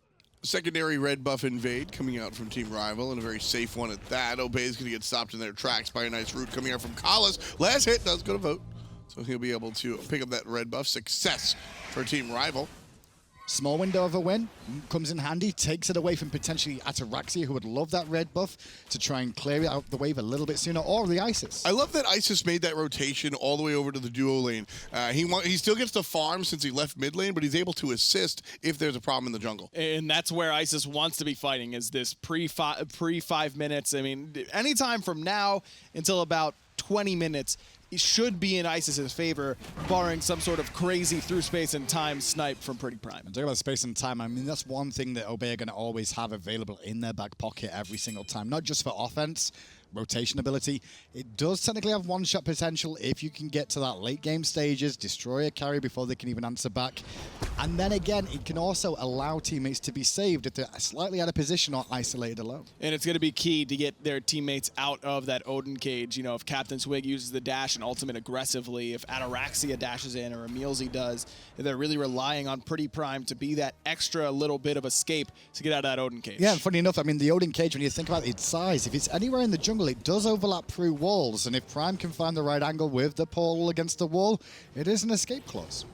Secondary red buff invade coming out from Team Rival, and a very safe one at that. Obey is going to get stopped in their tracks by a nice root coming out from Collis. Last hit does go to vote, so he'll be able to pick up that red buff. Success for Team Rival. Small window of a win comes in handy, takes it away from potentially Ataraxia, who would love that red buff to try and clear it out the wave a little bit sooner, or the Isis. I love that Isis made that rotation all the way over to the duo lane. He still gets to farm since he left mid lane, but he's able to assist if there's a problem in the jungle. And that's where Isis wants to be fighting, is this pre 5 minutes. I mean, anytime from now until about 20 minutes, it should be in Isis's favor, barring some sort of crazy through space and time snipe from PrettyPriMe. And talking about space and time, I mean, that's one thing that Obey are going to always have available in their back pocket every single time, not just for offense, rotation ability. It does technically have one-shot potential if you can get to that late game stages, destroy a carry before they can even answer back. And then again, it can also allow teammates to be saved if they're slightly out of position or isolated alone. And it's going to be key to get their teammates out of that Odin cage. You know, if CaptainTwig uses the dash and ultimate aggressively, if Ataraxia dashes in or EmilZy does, if they're really relying on PrettyPriMe to be that extra little bit of escape to get out of that Odin cage. Yeah, and funny enough, I mean, the Odin cage, when you think about its size, if it's anywhere in the jungle, it does overlap through walls, and if Prime can find the right angle with the pole against the wall, it is an escape clause.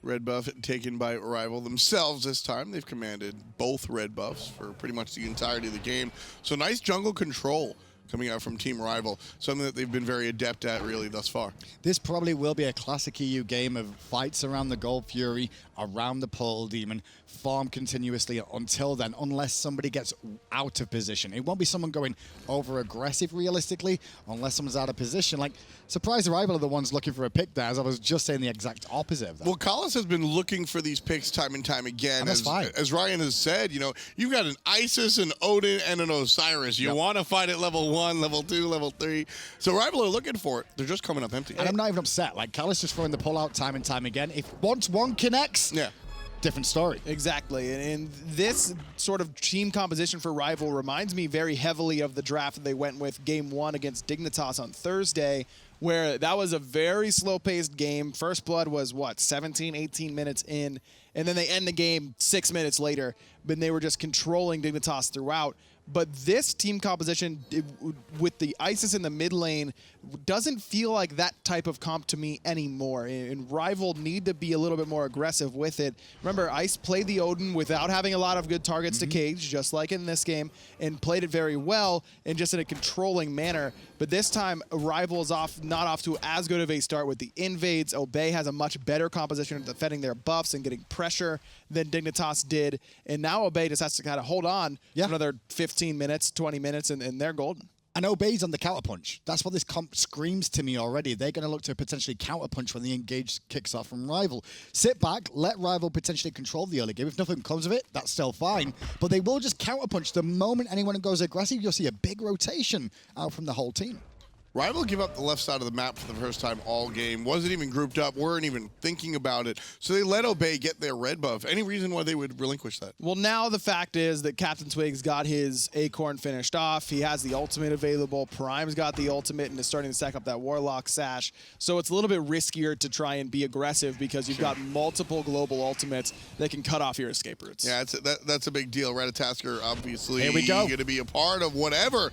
Red buff taken by Rival themselves this time. They've commanded both red buffs for pretty much the entirety of the game. So nice jungle control coming out from Team Rival, something that they've been very adept at really thus far. This probably will be a classic EU game of fights around the Gold Fury, around the Pole Demon, farm continuously until then, unless somebody gets out of position. It won't be someone going over aggressive realistically, unless someone's out of position. Like, surprise, Rival are the ones looking for a pick there, as I was just saying the exact opposite of that. Well, Collis has been looking for these picks time and time again. And that's fine. As Ryan has said, you know, you've got an Isis, an Odin, and an Osiris. You want to fight at level 1, level 2, level 3. So Rival are looking for it. They're just coming up empty. And I'm not even upset. Like, Callis just throwing the pull out time and time again. If once one connects, yeah, different story. Exactly. And this sort of team composition for Rival reminds me very heavily of the draft that they went with game 1 against Dignitas on Thursday, where that was a very slow-paced game. First blood was, what, 17, 18 minutes in, and then they end the game 6 minutes later, but they were just controlling Dignitas throughout. But this team composition with the Isis in the mid lane doesn't feel like that type of comp to me anymore. And Rival need to be a little bit more aggressive with it. Remember, Ice played the Odin without having a lot of good targets to cage, just like in this game, and played it very well and just in a controlling manner. But this time, Rival is not off to as good of a start with the invades. Obey has a much better composition of defending their buffs and getting pressure than Dignitas did. And now Obey just has to kind of hold on for another 15 minutes, 20 minutes, and they're golden. And Obey's on the counterpunch. That's what this comp screams to me already. They're going to look to potentially counterpunch when the engage kicks off from Rival. Sit back, let Rival potentially control the early game. If nothing comes of it, that's still fine. But they will just counterpunch. The moment anyone goes aggressive, you'll see a big rotation out from the whole team. Rival give up the left side of the map for the first time all game. Wasn't even grouped up, weren't even thinking about it. So they let Obey get their red buff. Any reason why they would relinquish that? Well, now the fact is that CaptainTwig's got his Acorn finished off. He has the ultimate available. Prime's got the ultimate and is starting to stack up that Warlock Sash. So it's a little bit riskier to try and be aggressive because you've got multiple global ultimates that can cut off your escape routes. Yeah, that's a big deal. Ratatoskr obviously Here we go. going to be a part of whatever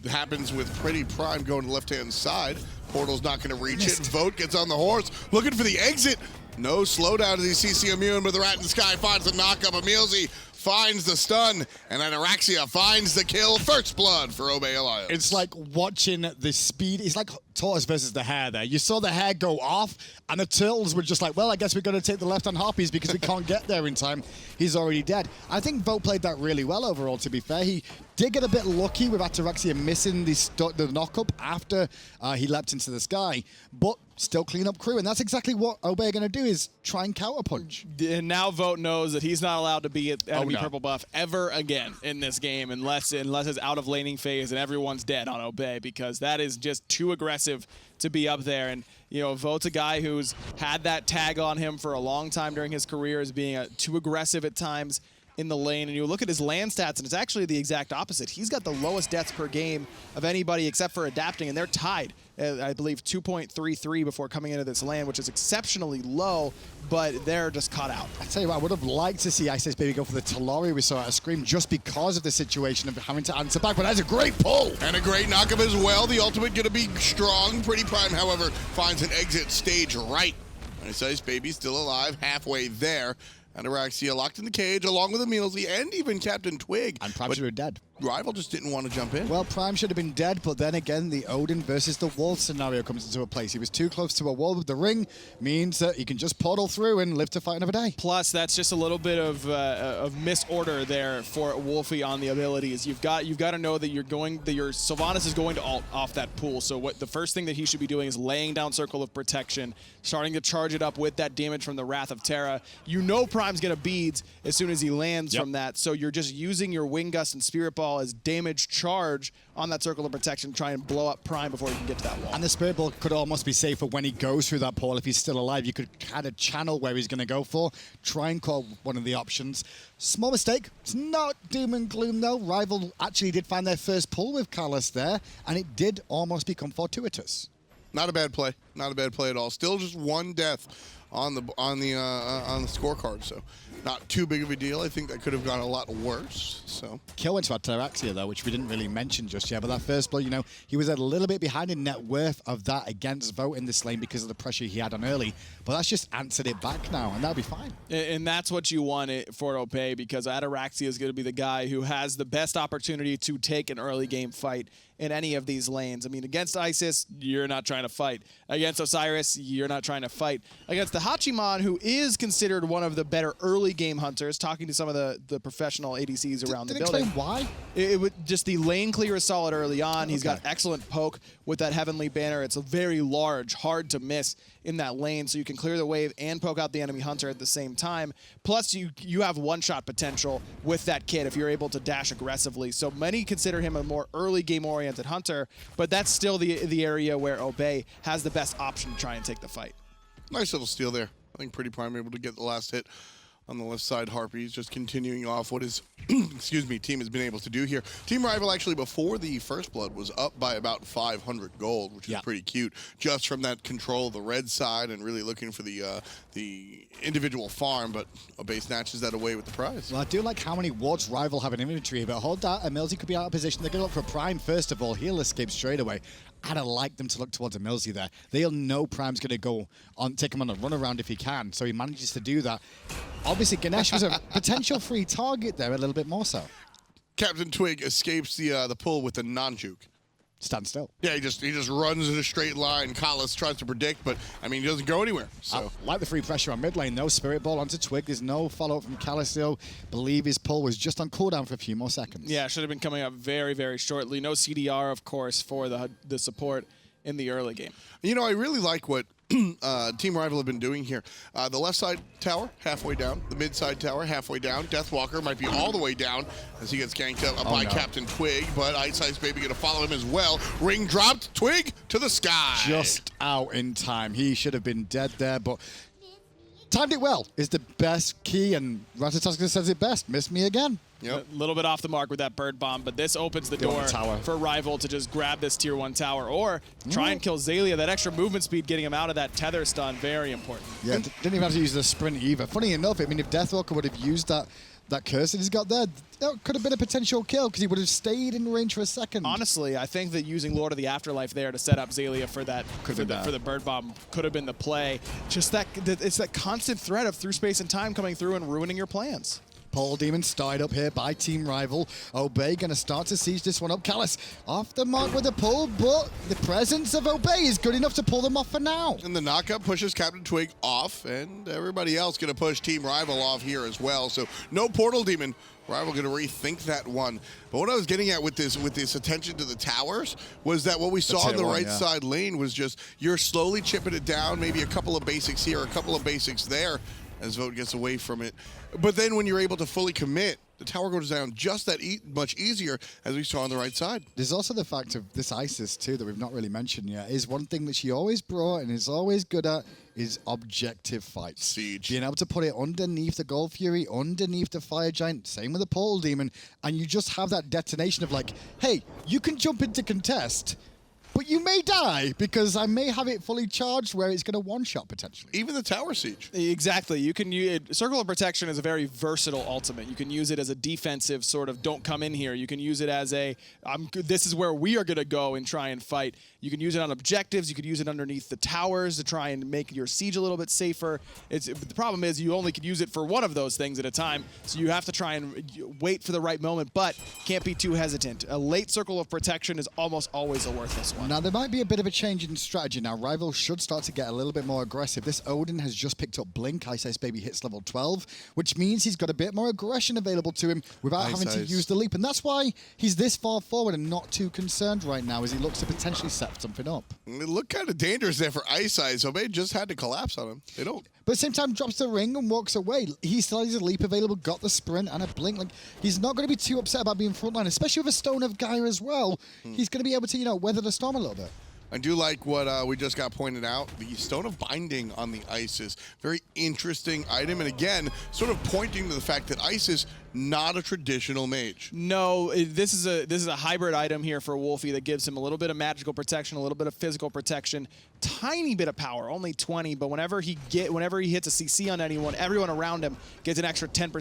happens with PrettyPriMe going to the left-hand side. Portal's not going to reach it. Vote gets on the horse, looking for the exit. No slowdown as he CC immune, but the Rat in the Sky finds the knockup. EmilZy finds the stun, and Ataraxia finds the kill. First blood for Obey Alliance. It's like watching the speed. It's like tortoise versus the hare there. You saw the hare go off, and the turtles were just like, well, I guess we're going to take the left-hand harpies because we can't get there in time. He's already dead. I think Vote played that really well overall, to be fair. He did get a bit lucky with Ataraxia missing the knock-up after he leapt into the sky, but still clean up crew, and that's exactly what Obey are going to do, is try and counterpunch. And now Vote knows that he's not allowed to be at enemy purple buff ever again in this game unless it's out of laning phase and everyone's dead on Obey, because that is just too aggressive to be up there. And you know, Vote's a guy who's had that tag on him for a long time during his career as being too aggressive at times in the lane, and you look at his land stats, and it's actually the exact opposite. He's got the lowest deaths per game of anybody except for Adapting, and they're tied, I believe, 2.33 before coming into this lane, which is exceptionally low, but they're just caught out. I tell you what, I would have liked to see iceicebaby go for the Talari we saw at a Scream just because of the situation of having to answer back, but that's a great pull. And a great knockup as well. The ultimate going to be strong. PrettyPriMe, however, finds an exit stage right. iceicebaby still alive, halfway there. Ataraxia locked in the cage along with EmilZy and even CaptainTwig. And Prime should have been dead. Rival just didn't want to jump in. Well, Prime should have been dead, but then again, the Odin versus the wall scenario comes into a place. He was too close to a wall with the ring, means that he can just portal through and live to fight another day. Plus, that's just a little bit of misorder there for Wlfy on the abilities. You've got to know that your Sylvanus is going to ult off that pool. So what the first thing that he should be doing is laying down Circle of Protection, starting to charge it up with that damage from the Wrath of Terra. You know Prime's gonna beads as soon as he lands from that. So you're just using your Wing Gust and Spirit Ball as damage charge on that Circle of Protection, try and blow up Prime before you can get to that wall. And the Spirit Ball could almost be safer when he goes through that portal. If he's still alive, you could kind of channel where he's going to go for, try and call one of the options. Small mistake. It's not doom and gloom, though. Rival actually did find their first pull with Callus there, and it did almost become fortuitous. Not a bad play. Not a bad play at all. Still just one death on the scorecard, so not too big of a deal. I think that could have gone a lot worse. So Kill went to Ataraxia though, which we didn't really mention just yet. But that first blow, you know, he was a little bit behind in net worth of that against Vote in this lane because of the pressure he had on early. But that's just answered it back now, and that'll be fine. And that's what you want it for Obey, because Ataraxia is going to be the guy who has the best opportunity to take an early game fight in any of these lanes. I mean, against Isis, you're not trying to fight. Against Osiris, you're not trying to fight. Against the Hachiman, who is considered one of the better early game hunters, talking to some of the professional ADCs around the building. Explain why? It would just the lane clear is solid early on. He's got excellent poke with that Heavenly Banner. It's a very large, hard to miss in that lane, so you can clear the wave and poke out the enemy hunter at the same time. Plus, you have one-shot potential with that kit if you're able to dash aggressively. So many consider him a more early game-oriented hunter, but that's still the area where Obey has the best option to try and take the fight. nice little steal there. I think PrettyPriMe able to get the last hit on the left side. Harpies just continuing off what his team has been able to do here. Team Rival actually before the first blood was up by about 500 gold, which is pretty cute, just from that control of the red side and really looking for the individual farm, but Obey snatches that away with the prize. Well, I do like how many wards Rival have in inventory, but hold that, EmilZy could be out of position. They're going to look for Prime first of all. He'll escape straight away. I'd like them to look towards EmilZy there. They'll know Prime's going to go on, take him on a run around if he can, so he manages to do that. Obviously, Ganesha was a potential free target there, a little bit more so. CaptainTwig escapes the pull with the non-juke. Stand still. Yeah, he just runs in a straight line. Callus tries to predict, but I mean, he doesn't go anywhere. So I like the free pressure on mid lane, though. Spirit Ball onto Twig. There's no follow-up from Callus, though. Believe his pull was just on cooldown for a few more seconds. Yeah, should have been coming up very, very shortly. No CDR, of course, for the support in the early game. You know, I really like what Team Rival have been doing here. The left side tower, halfway down. The mid side tower, halfway down. Deathwalker might be all the way down as he gets ganked up by CaptainTwig, but iceicebaby going to follow him as well. Ring dropped, Twig to the sky. Just out in time. He should have been dead there, but timed it well is the best key, and Ratatoskr says it best. Missed me again. Yep. A little bit off the mark with that bird bomb, but this opens the door for Rival to just grab this tier 1 tower or try and kill Xaliea. That extra movement speed getting him out of that tether stun, very important. Yeah, didn't even have to use the sprint either. Funny enough, I mean, if Deathwalker would have used that curse that he's got there, that could have been a potential kill because he would have stayed in range for a second. Honestly, I think that using Lord of the Afterlife there to set up Xaliea for that for the bird bomb could have been the play. Just that it's that constant threat of through space and time coming through and ruining your plans. Portal Demon started up here by Team Rival. Obey going to start to siege this one up. Callus off the mark with a pull, but the presence of Obey is good enough to pull them off for now. And the knockup pushes CaptainTwig off, and everybody else going to push Team Rival off here as well. So no Portal Demon. Rival going to rethink that one. But what I was getting at with this attention to the towers was that what we saw on the right side lane was just you're slowly chipping it down, maybe a couple of basics here, a couple of basics there, as Vote gets away from it. But then when you're able to fully commit, the tower goes down just that much easier, as we saw on the right side. There's also the fact of this Isis, too, that we've not really mentioned yet, is one thing that she always brought and is always good at is objective fights. Siege. Being able to put it underneath the Gold Fury, underneath the Fire Giant, same with the Portal Demon, and you just have that detonation of like, hey, you can jump into contest, but you may die because I may have it fully charged where it's going to one-shot potentially. Even the tower siege. Exactly. You can use Circle of Protection is a very versatile ultimate. You can use it as a defensive sort of don't come in here. You can use it as a this is where we are going to go and try and fight. You can use it on objectives. You could use it underneath the towers to try and make your siege a little bit safer. The problem is you only can use it for one of those things at a time, so you have to try and wait for the right moment, but can't be too hesitant. A late Circle of Protection is almost always a worthless one. Now, there might be a bit of a change in strategy. Now, Rival should start to get a little bit more aggressive. This Odin has just picked up Blink. iceicebaby hits level 12, which means he's got a bit more aggression available to him without having to use the leap. And that's why he's this far forward and not too concerned right now as he looks to potentially set something up. It looked kind of dangerous there for iceice. Obey just had to collapse on him. They don't. But at the same time, drops the ring and walks away. He still has a leap available, got the sprint and a blink. Like, he's not going to be too upset about being frontline, especially with a Stone of Gaia as well. He's going to be able to, weather the storm a little bit. I do like what we just got pointed out. The Stone of Binding on the Isis. Very interesting item. And again, sort of pointing to the fact that Isis not a traditional mage. No, this is a hybrid item here for Wlfy that gives him a little bit of magical protection, a little bit of physical protection, tiny bit of power, only 20. But whenever he hits a CC on anyone, everyone around him gets an extra 10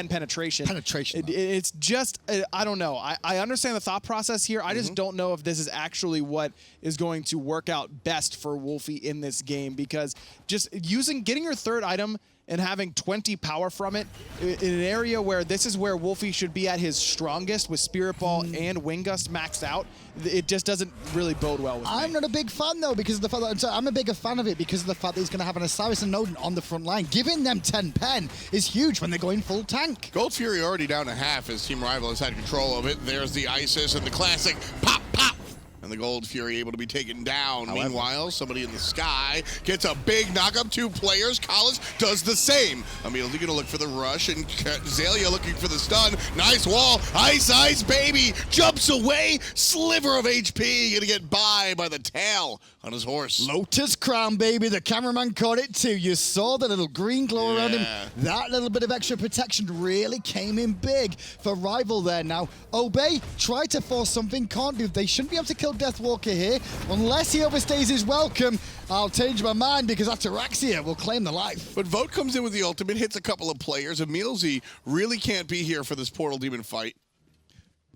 penetration. It's just I don't know. I understand the thought process here. I just don't know if this is actually what is going to work out best for Wlfy in this game, because just getting your third item and having 20 power from it in an area where this is where Wlfy should be at his strongest with Spirit Ball and Wind Gust maxed out, it just doesn't really bode well with me. I'm not a big fan though, because of the fact that I'm a bigger fan of it because of the fact that he's going to have an Osiris and Odin on the front line. Giving them 10 pen is huge when they're going full tank. Gold Fury already down to half as Team Rival has had control of it. There's the Isis and the classic pop, pop. And the Gold Fury able to be taken down. However, meanwhile, somebody in the sky gets a big knock-up. 2 players. Collins does the same. EmilZy gonna look for the rush, and Xaliea looking for the stun. Nice wall. iceicebaby jumps away. Sliver of HP. Gonna get by the tail on his horse. Lotus Crown, baby. The cameraman caught it too. You saw the little green glow around him. That little bit of extra protection really came in big for Rival there. Now, Obey tried to force something. Can't do. They shouldn't be able to kill Deathwalker here unless he overstays his welcome. I'll change my mind because Ataraxia will claim the life. But Vote comes in with the ultimate, hits a couple of players. EmilZy really can't be here for this Portal Demon fight.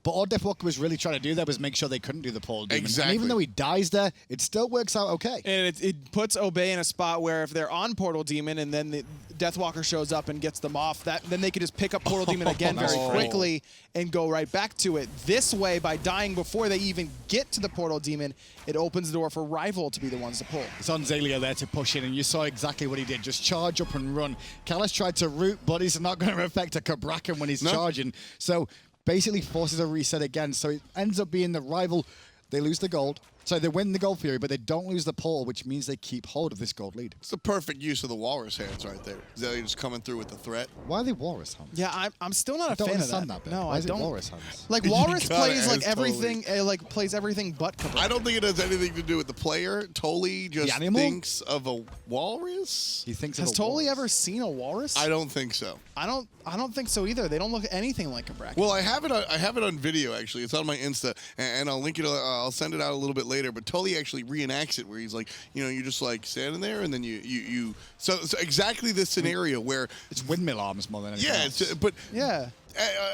But all Deathwalker was really trying to do there was make sure they couldn't do the Portal Demon. Exactly. And even though he dies there, it still works out okay. And it puts Obey in a spot where if they're on Portal Demon and then the Deathwalker shows up and gets them off, then they could just pick up Portal Demon again very quickly and go right back to it. This way, by dying before they even get to the Portal Demon, it opens the door for Rival to be the ones to pull. It's on Xaliea there to push in, and you saw exactly what he did. Just charge up and run. Callus tried to root, but he's not going to affect a Cabrakan when he's charging. So basically forces a reset again. So it ends up being the Rival. They lose the gold. So they win the Gold Fury, but they don't lose the portal, which means they keep hold of this gold lead. It's the perfect use of the Walrus hands right there. Xaliea just coming through with the threat. Why are they Walrus hands? Yeah, I'm still not a Don't fan of understand that. that bit. No, Why I is it don't. Walrus hands? Like Walrus gotta plays like ask everything, plays everything but Cabrakan. I don't think it has anything to do with the player. Tolly just animal? thinks of a walrus. He thinks Has of a Tolly walrus. ever seen a walrus? I don't think so. I don't think so either. They don't look anything like Cabrakan. Well, I have it on video actually. It's on my Insta, and I'll link it. I'll send it out a little bit later. But Tolly actually reenacts it, where he's like, you're just like standing there, and then you. So exactly this scenario where It's windmill arms more than anything else. but yeah.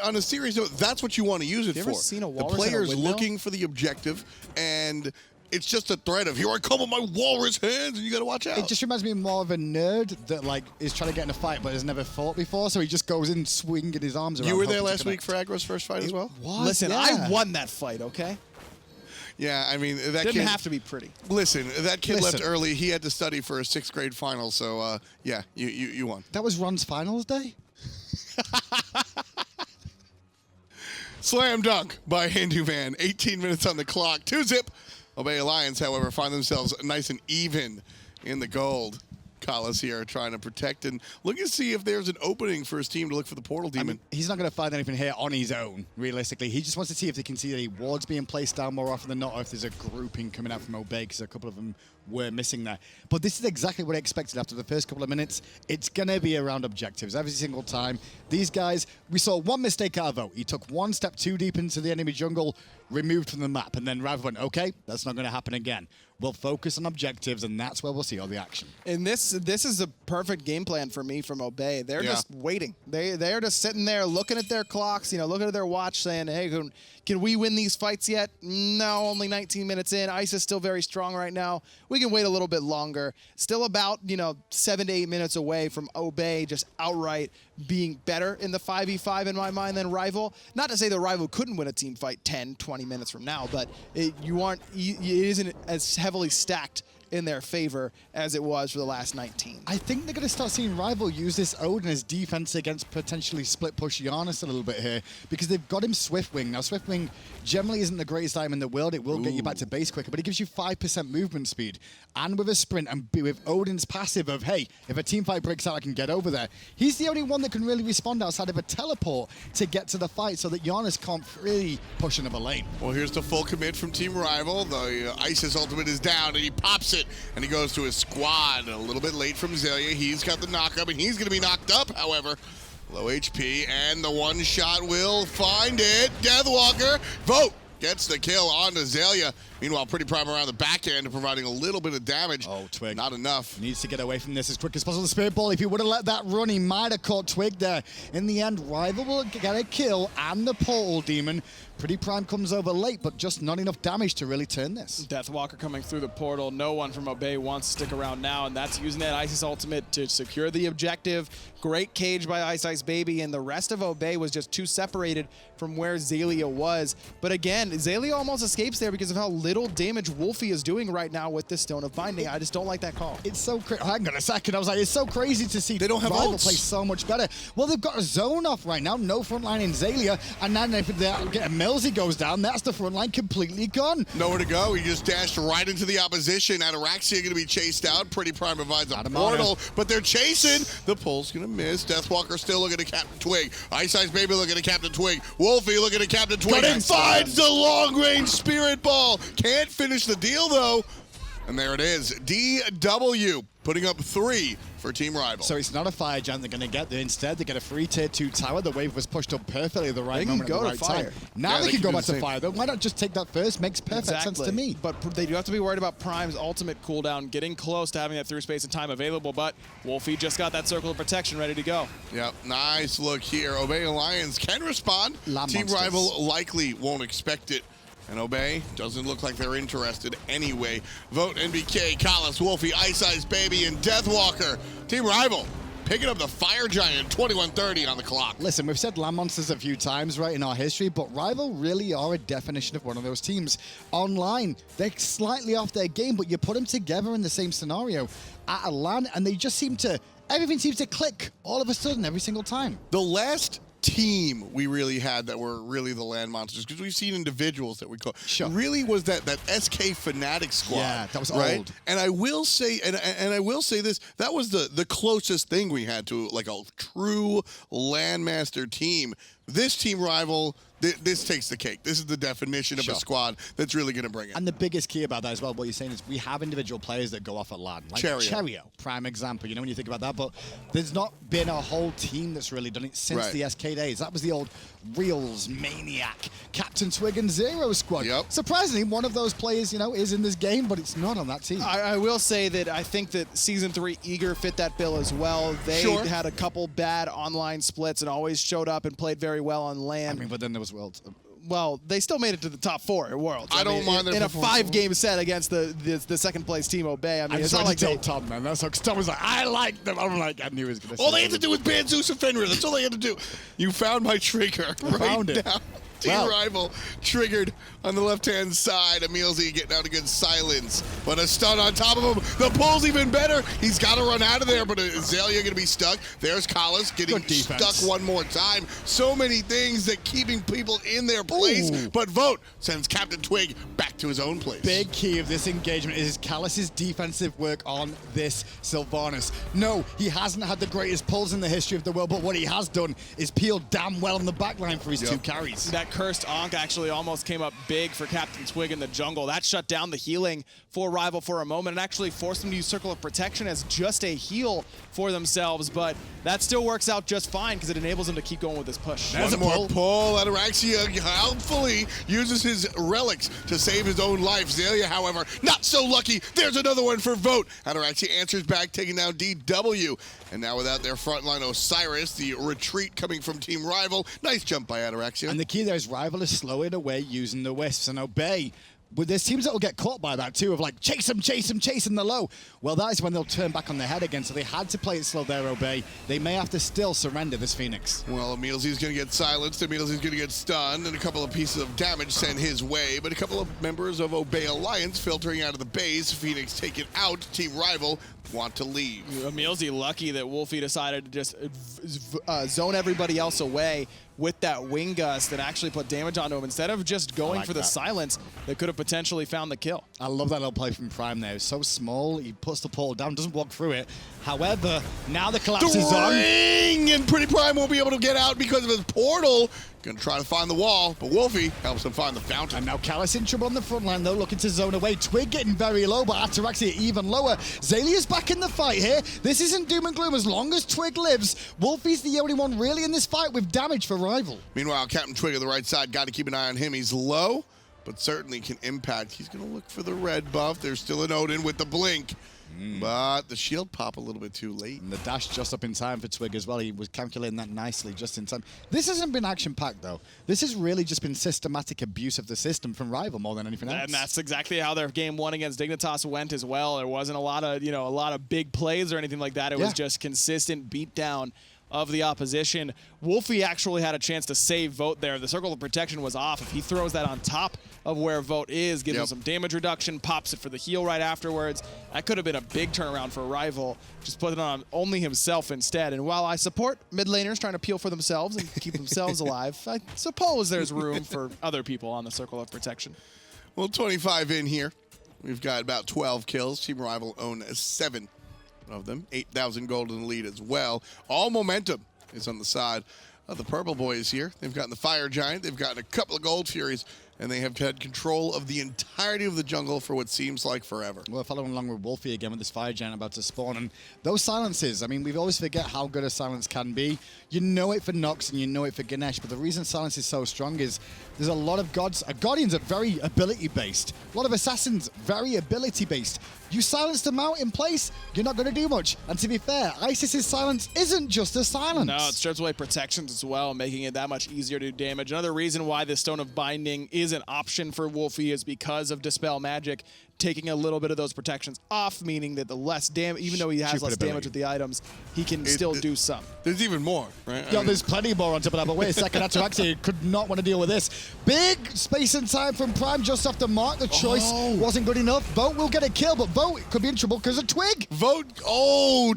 on a serious note, that's what you want to use it You for. ever seen a The walrus in a player's windmill? looking for the objective, and it's just a threat of, here I come with my walrus hands, and you got to watch out. It just reminds me more of a nerd that like is trying to get in a fight but has never fought before, so he just goes in swinging his arms around. You were there hoping to last week connect. for Agro's first fight as well? What? Listen, Yeah. I won that fight. Okay, Yeah, I mean, that didn't kid... have to be pretty. Listen, that kid left Listen. early. He had to study for a 6th grade final, so, yeah, you won. That was Ron's finals day? Slam dunk by Hindu Man. 18 minutes on the clock. 2-zip. Obey Alliance, however, find themselves nice and even in the gold. Kalas here trying to protect and looking to see if there's an opening for his team to look for the portal demon. I mean, he's not going to find anything here on his own, realistically. He just wants to see if they can see any wards being placed down more often than not, or if there's a grouping coming out from Obey, because a couple of them were missing there. But this is exactly what I expected after the first couple of minutes. It's going to be around objectives every single time. These guys, we saw one mistake out of Vote. He took one step too deep into the enemy jungle, removed from the map, and then Rav went, okay, that's not going to happen again. We'll focus on objectives, and that's where we'll see all the action. And this is a perfect game plan for me from Obey. They're just waiting. They're just sitting there looking at their clocks, looking at their watch, saying, "Hey, can we win these fights yet? No, only 19 minutes in. Ice is still very strong right now. We can wait a little bit longer. Still about 7 to 8 minutes away from Obey just outright being better in the 5v5 in my mind than Rival. Not to say the Rival couldn't win a team fight 10, 20 minutes from now, but it isn't as heavily stacked in their favor as it was for the last 19. I think they're going to start seeing Rival use this Odin as defense against potentially split push Janus a little bit here, because they've got him Swiftwing. Now, Swiftwing generally isn't the greatest item in the world. It will get you back to base quicker, but it gives you 5% movement speed. And with a sprint and with Odin's passive of, hey, if a team fight breaks out, I can get over there. He's the only one that can really respond outside of a teleport to get to the fight, so that Janus can't really push another lane. Well, here's the full commit from Team Rival. The Isis ultimate is down, and he pops it, and he goes to his squad. A little bit late from Xaliea. He's got the knock-up, and he's going to be knocked up, however. Low HP, and the one shot will find it. Deathwalker, Vote gets the kill onto Xaliea. Meanwhile, PrettyPriMe around the back end, providing a little bit of damage. Oh, Twig. Not enough. Needs to get away from this as quick as possible. The Spirit Ball, if he would have let that run, he might have caught Twig there. In the end, Rival will get a kill and the Portal Demon. PrettyPriMe comes over late, but just not enough damage to really turn this. Deathwalker coming through the portal. No one from Obey wants to stick around now, and that's using that Isis ultimate to secure the objective. Great cage by iceicebaby, and the rest of Obey was just too separated from where Xaliea was. But again, Xaliea almost escapes there because of how little damage Wlfy is doing right now with this Stone of Binding. I just don't like that call. It's so crazy. Hang on a second. I was like, it's so crazy to see They don't have Rival ults. play so much better. Well, they've got a zone off right now. No front line in Xaliea. And then if EmilZy goes down, that's the front line completely gone. Nowhere to go. He just dashed right into the opposition. Ataraxia going to be chased out. PrettyPriMe provides a portal, but they're chasing. The pull's going to miss. Deathwalker still looking at CaptainTwig. iceicebaby looking at CaptainTwig. Wlfy looking at CaptainTwig. And finds the long-range Spirit Ball. Can't finish the deal, though. And there it is. DW putting up 3 for Team Rival. So it's not a fire giant they're going to get there. Instead, they get a free tier 2 tower. The wave was pushed up perfectly at the right moment at the right time. Now Yeah, they can go do back the to same. fire. Though. Why not just take that first? Makes perfect sense to me. But they do have to be worried about Prime's ultimate cooldown, getting close to having that through space and time available, but Wlfy just got that circle of protection ready to go. Yep, nice look here. Obey Alliance can respond. Lamb Team monsters. Rival likely won't expect it. And Obey doesn't look like they're interested anyway. Vote NBK, Kalas, Wlfy, iceicebaby, and Deathwalker. Team Rival picking up the Fire Giant, 21:30 on the clock. Listen, we've said Land Monsters a few times, right, in our history, but Rival really are a definition of one of those teams. Online, they're slightly off their game, but you put them together in the same scenario at a LAN, and they just everything seems to click all of a sudden every single time. The last team we really had that were really the land monsters, because we've seen individuals that we call. Sure. Really was that SK Fnatic squad. Yeah, that was right? old. And I will say, and I will say this, that was the closest thing we had to like a true landmaster team. This team rival, this takes the cake. This is the definition of a squad that's really going to bring it. And the biggest key about that as well, what you're saying is we have individual players that go off at LAN. Like Cherio, prime example, you know, when you think about that. But there's not been a whole team that's really done it since the SK days. That was the old Reels, Maniac, CaptainTwig, and Zero squad. Yep. Surprisingly, one of those players, you know, is in this game, but it's not on that team. I will say that I think that Season 3 Eager fit that bill as well. They had a couple bad online splits and always showed up and played very well on LAN. I mean, but then there was Worlds. Well, they still made it to the top 4 at Worlds. I don't mind their in a performance. 5-game set against the second place team Obey. I mean, it's not like tell Tom, man. That's like Tom was like, I like them. I'm like, I knew he was gonna say All they had to do was ban Zeus and Fenrir. That's all they had to do. You found my trigger found it. now. Team rival triggered on the left-hand side. EmilZy getting out a good silence, but a stun on top of him. The pull's even better. He's got to run out of there, but Xaliea going to be stuck. There's Kalas getting stuck one more time. So many things that keeping people in their place, but Vote sends CaptainTwig back to his own place. Big key of this engagement is Kalas's defensive work on this Sylvanus. No, he hasn't had the greatest pulls in the history of the world, but what he has done is peeled damn well on the backline for his 2 carries. That cursed Ankh actually almost came up big for CaptainTwig in the jungle. That shut down the healing for Rival for a moment and actually forced them to use Circle of Protection as just a heal for themselves, but that still works out just fine because it enables them to keep going with this push. One more pull. Ataraxia helpfully uses his relics to save his own life. Xaliea, however, not so lucky. There's another one for Vote. Ataraxia answers back, taking down DW. And now without their frontline Osiris, the retreat coming from Team Rival. Nice jump by Ataraxia. And the key there is Rival is slowing away using the Wisps, and Obey. But there's teams that will get caught by that too, of like, chase him, chasing the low. Well, that is when they'll turn back on their head again, so they had to play it slow there, Obey. They may have to still surrender this Phoenix. Well, EmilZy's going to get silenced, EmilZy's going to get stunned, and a couple of pieces of damage sent his way, but a couple of members of Obey Alliance filtering out of the base. Phoenix taken out. Team Rival want to leave. EmilZy lucky that Wlfy decided to just zone everybody else away with that wing gust and actually put damage onto him. Instead of just going for the silence, they could have potentially found the kill. I love that little play from Prime there. It's so small, he puts the portal down, doesn't walk through it. However, now the collapse is on. And PrettyPriMe won't be able to get out because of his portal. Gonna try to find the wall, but Wlfy helps him find the fountain. And now Kalas in trouble on the front line, though, looking to zone away. Twig getting very low, but Ataraxia even lower. Xalia's back in the fight here. This isn't doom and gloom. As long as Twig lives, Wlfy's the only one really in this fight with damage for Rival. Meanwhile, CaptainTwig on the right side, got to keep an eye on him. He's low, but certainly can impact. He's gonna look for the red buff. There's still an Odin with the blink. But the shield pop a little bit too late. And the dash just up in time for Twig as well. He was calculating that nicely just in time. This hasn't been action-packed, though. This has really just been systematic abuse of the system from Rival more than anything else. And that's exactly how their game 1 against Dignitas went as well. There wasn't a lot of big plays or anything like that. It was just consistent beatdown of the opposition. Wlfy actually had a chance to save Vote there. The Circle of Protection was off. If he throws that on top of where Vote is, gives him some damage reduction, pops it for the heal right afterwards, that could have been a big turnaround for Rival. Just put it on only himself instead. And while I support mid laners trying to peel for themselves and keep themselves alive, I suppose there's room for other people on the Circle of Protection. Well, 25 in here. We've got about 12 kills. Team Rival own 7 of them. 8,000 gold in the lead as well. All momentum is on the side of the Purple Boys here. They've gotten the Fire Giant. They've gotten a couple of Gold Furies. And they have had control of the entirety of the jungle for what seems like forever. We're following along with Wlfy again with this Fire Giant about to spawn. And those silences, I mean, we always forget how good a silence can be. You know it for Nox and you know it for Ganesh, but the reason silence is so strong is there's a lot of gods. Guardians are very ability-based. A lot of assassins, very ability-based. You silence them out in place, you're not going to do much. And to be fair, Isis's silence isn't just a silence. No, it strips away protections as well, making it that much easier to do damage. Another reason why the Stone of Binding is an option for Wlfy is because of Dispel Magic. taking a little bit of those protections off, meaning that the less damage, even though he has less damage with the items, he can still do some. There's even more, right? Yeah, there's plenty more on top of that, but wait a second, Ataraxia could not want to deal with this. Big space and time from Prime just off the mark. The choice wasn't good enough. Vote will get a kill, but Vote could be in trouble because of Twig. Vote,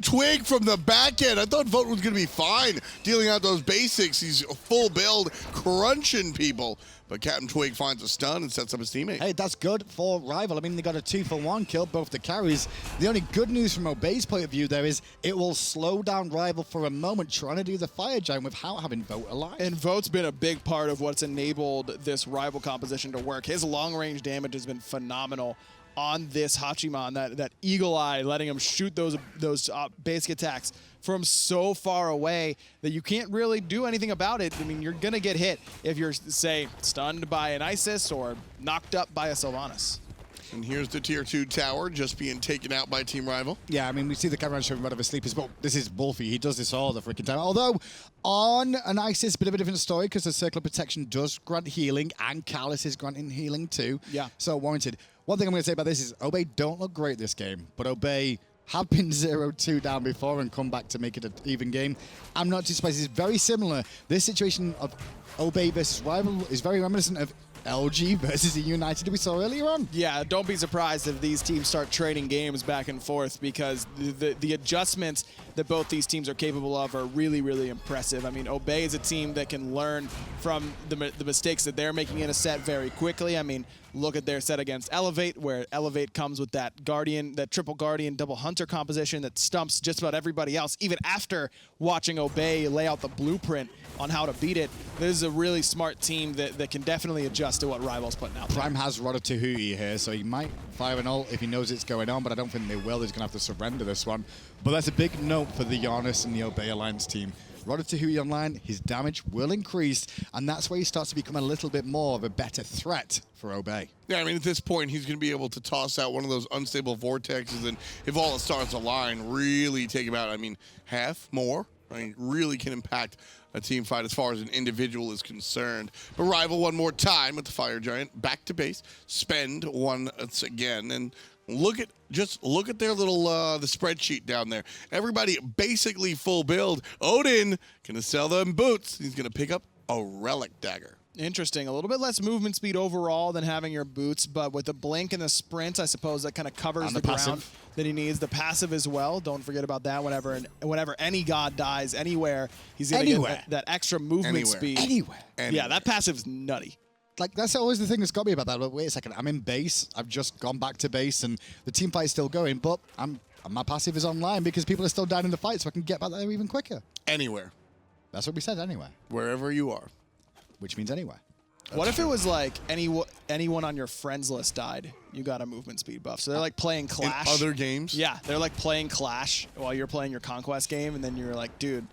Twig from the back end. I thought Vote was going to be fine dealing out those basics. He's full build, crunching people. But CaptainTwig finds a stun and sets up his teammate. Hey, that's good for Rival. I mean, they got a 2-for-1 kill, both the carries. The only good news from Obey's point of view there is it will slow down Rival for a moment trying to do the Fire Giant without having Vote alive. And Vote's been a big part of what's enabled this Rival composition to work. His long-range damage has been phenomenal on this Hachiman, that eagle eye, letting him shoot those basic attacks from so far away that you can't really do anything about it. I mean, you're going to get hit if you're, say, stunned by an Isis or knocked up by a Sylvanus. And here's the tier 2 tower just being taken out by Team Rival. Yeah, I mean, we see the Cabrakan showing whatever sleepers, but this is Wlfy. He does this all the freaking time. Although, on an Isis, bit of a different story because the Circle of Protection does grant healing, and Callus is granting healing too. Yeah. So warranted. One thing I'm going to say about this is Obey don't look great this game, but Obey have been 0-2 down before and come back to make it an even game. I'm not too surprised. It's very similar. This situation of Obey versus Rival is very reminiscent of LG versus United we saw earlier on. Yeah, don't be surprised if these teams start trading games back and forth because the adjustments that both these teams are capable of are really, really impressive. I mean, Obey is a team that can learn from the mistakes that they're making in a set very quickly. I mean, look at their set against Elevate, where Elevate comes with that Guardian, that triple Guardian, double Hunter composition that stumps just about everybody else, even after watching Obey lay out the blueprint on how to beat it. This is a really smart team that can definitely adjust to what Rival's putting out there. Prime has Ratatoskr here, so he might fire an ult if he knows it's going on, but I don't think they will. He's going to have to surrender this one. But that's a big note for the Janus and the Obey Alliance team. Ratatoskr online, his damage will increase, and that's where he starts to become a little bit more of a better threat for Obey. Yeah, I mean, at this point, he's going to be able to toss out one of those unstable vortexes, and if all the stars align, really take him out. I mean, half, more, I mean, really can impact a team fight as far as an individual is concerned. But Rival one more time with the Fire Giant, back to base, spend once again, and look at their little the spreadsheet down there. Everybody basically full build. Odin gonna sell them boots. He's gonna pick up a relic dagger. Interesting. A little bit less movement speed overall than having your boots, but with the blink and the sprint, I suppose that kind of covers the ground that he needs. The passive as well. Don't forget about that. Whenever any god dies anywhere, he's gonna get that extra movement speed. Anywhere. Yeah, that passive's nutty. Like, that's always the thing that's got me about that. But wait a second, I'm in base. I've just gone back to base, and the team fight is still going, but my passive is online because people are still dying in the fight, so I can get back there even quicker. Anywhere. That's what we said, anywhere. Wherever you are. Which means anywhere. What if it was like anyone on your friends list died? You got a movement speed buff. So they're like playing Clash. In other games? Yeah, they're like playing Clash while you're playing your Conquest game, and then you're like, dude,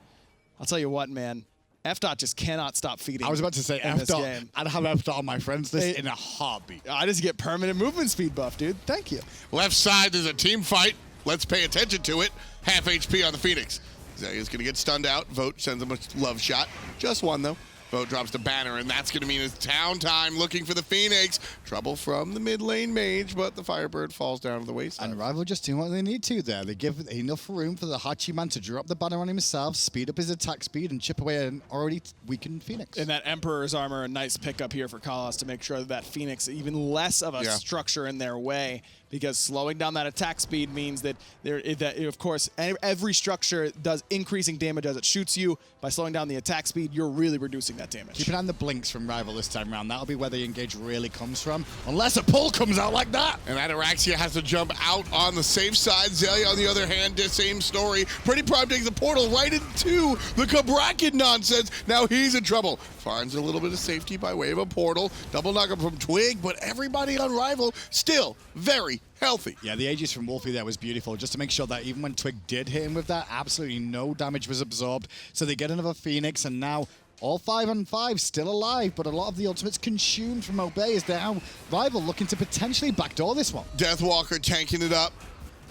I'll tell you what, man. F-Dot just cannot stop feeding. I was about to say F-Dot. I'd have F-Dot on my friends list in a heartbeat. I just get permanent movement speed buff, dude. Thank you. Left side, there's a team fight. Let's pay attention to it. Half HP on the Phoenix. Xalia's going to get stunned out. Vote sends him a love shot. Just one, though. Vote drops the banner, and that's going to mean it's town time looking for the Phoenix. Trouble from the mid lane mage, but the Firebird falls down to the wayside. And Rival just doing what they need to there. They give enough room for the Hachiman to drop the banner on himself, speed up his attack speed, and chip away an already weakened Phoenix. And that Emperor's Armor, a nice pickup here for Kalos to make sure that Phoenix even less of a structure in their way, because slowing down that attack speed means that of course, every structure does increasing damage as it shoots you. By slowing down the attack speed, you're really reducing that damage. Keep an eye on the blinks from Rival this time around. That'll be where the engage really comes from, unless a pull comes out like that. And Ataraxia has to jump out on the safe side. Xaliea, on the other hand, the same story. PrettyPriMe takes the portal right into the Cabrakan nonsense. Now he's in trouble. Finds a little bit of safety by way of a portal. Double knock from Twig, but everybody on Rival still very healthy. Yeah, the Aegis from Wlfy there was beautiful, just to make sure that even when Twig did hit him with that, absolutely no damage was absorbed. So they get another Phoenix, and now all 5 on 5 still alive, but a lot of the ultimates consumed from Obey as now Rival looking to potentially backdoor this one. Deathwalker tanking it up.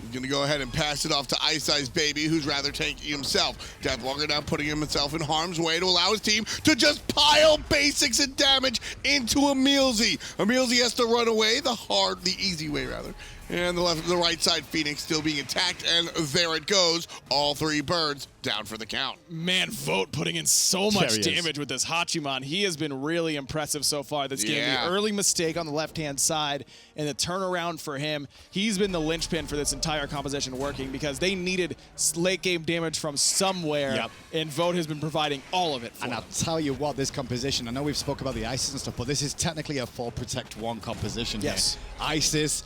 He's going to go ahead and pass it off to iceicebaby, who's rather tanky himself. Deathwalker now putting himself in harm's way to allow his team to just pile basics and damage into EmilZy. EmilZy has to run away, the easy way rather. And the right side Phoenix still being attacked, and there it goes. All 3 birds down for the count. Man, Vote putting in so much damage with this Hachiman. He has been really impressive so far this game. The early mistake on the left-hand side and the turnaround for him, he's been the linchpin for this entire composition working because they needed late-game damage from somewhere, and Vote has been providing all of it for And them. I'll tell you what, this composition, I know we've spoke about the Isis and stuff, but this is technically a 4 Protect 1 composition here. Isis,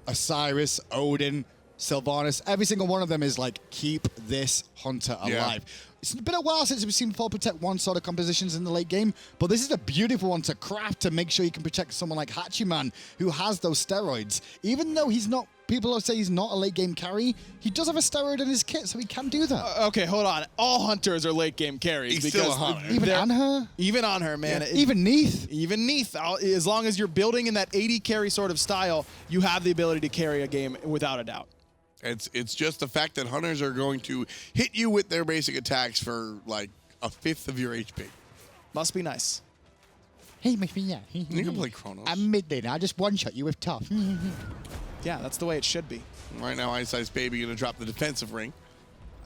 Osiris, Odin, Sylvanus, every single one of them is like, keep this hunter alive. It's been a while since we've seen 4 Protect 1 sort of compositions in the late game, but this is a beautiful one to craft to make sure you can protect someone like Hachiman, who has those steroids. Even though he's not, people say he's not a late game carry, he does have a steroid in his kit, so he can do that. Okay, hold on. All hunters are late game carries. He's because still a hunter. Even on her? Even on her, man. Even Neath? Even Neath. As long as you're building in that 80 carry sort of style, you have the ability to carry a game without a doubt. It's just the fact that hunters are going to hit you with their basic attacks for like a 1/5 of your HP. Must be nice. Hey, must be, yeah. You can play Chronos. I'm midday. I just one-shot you with tough. Yeah, that's the way it should be. Right now, iceicebaby going to drop the defensive ring.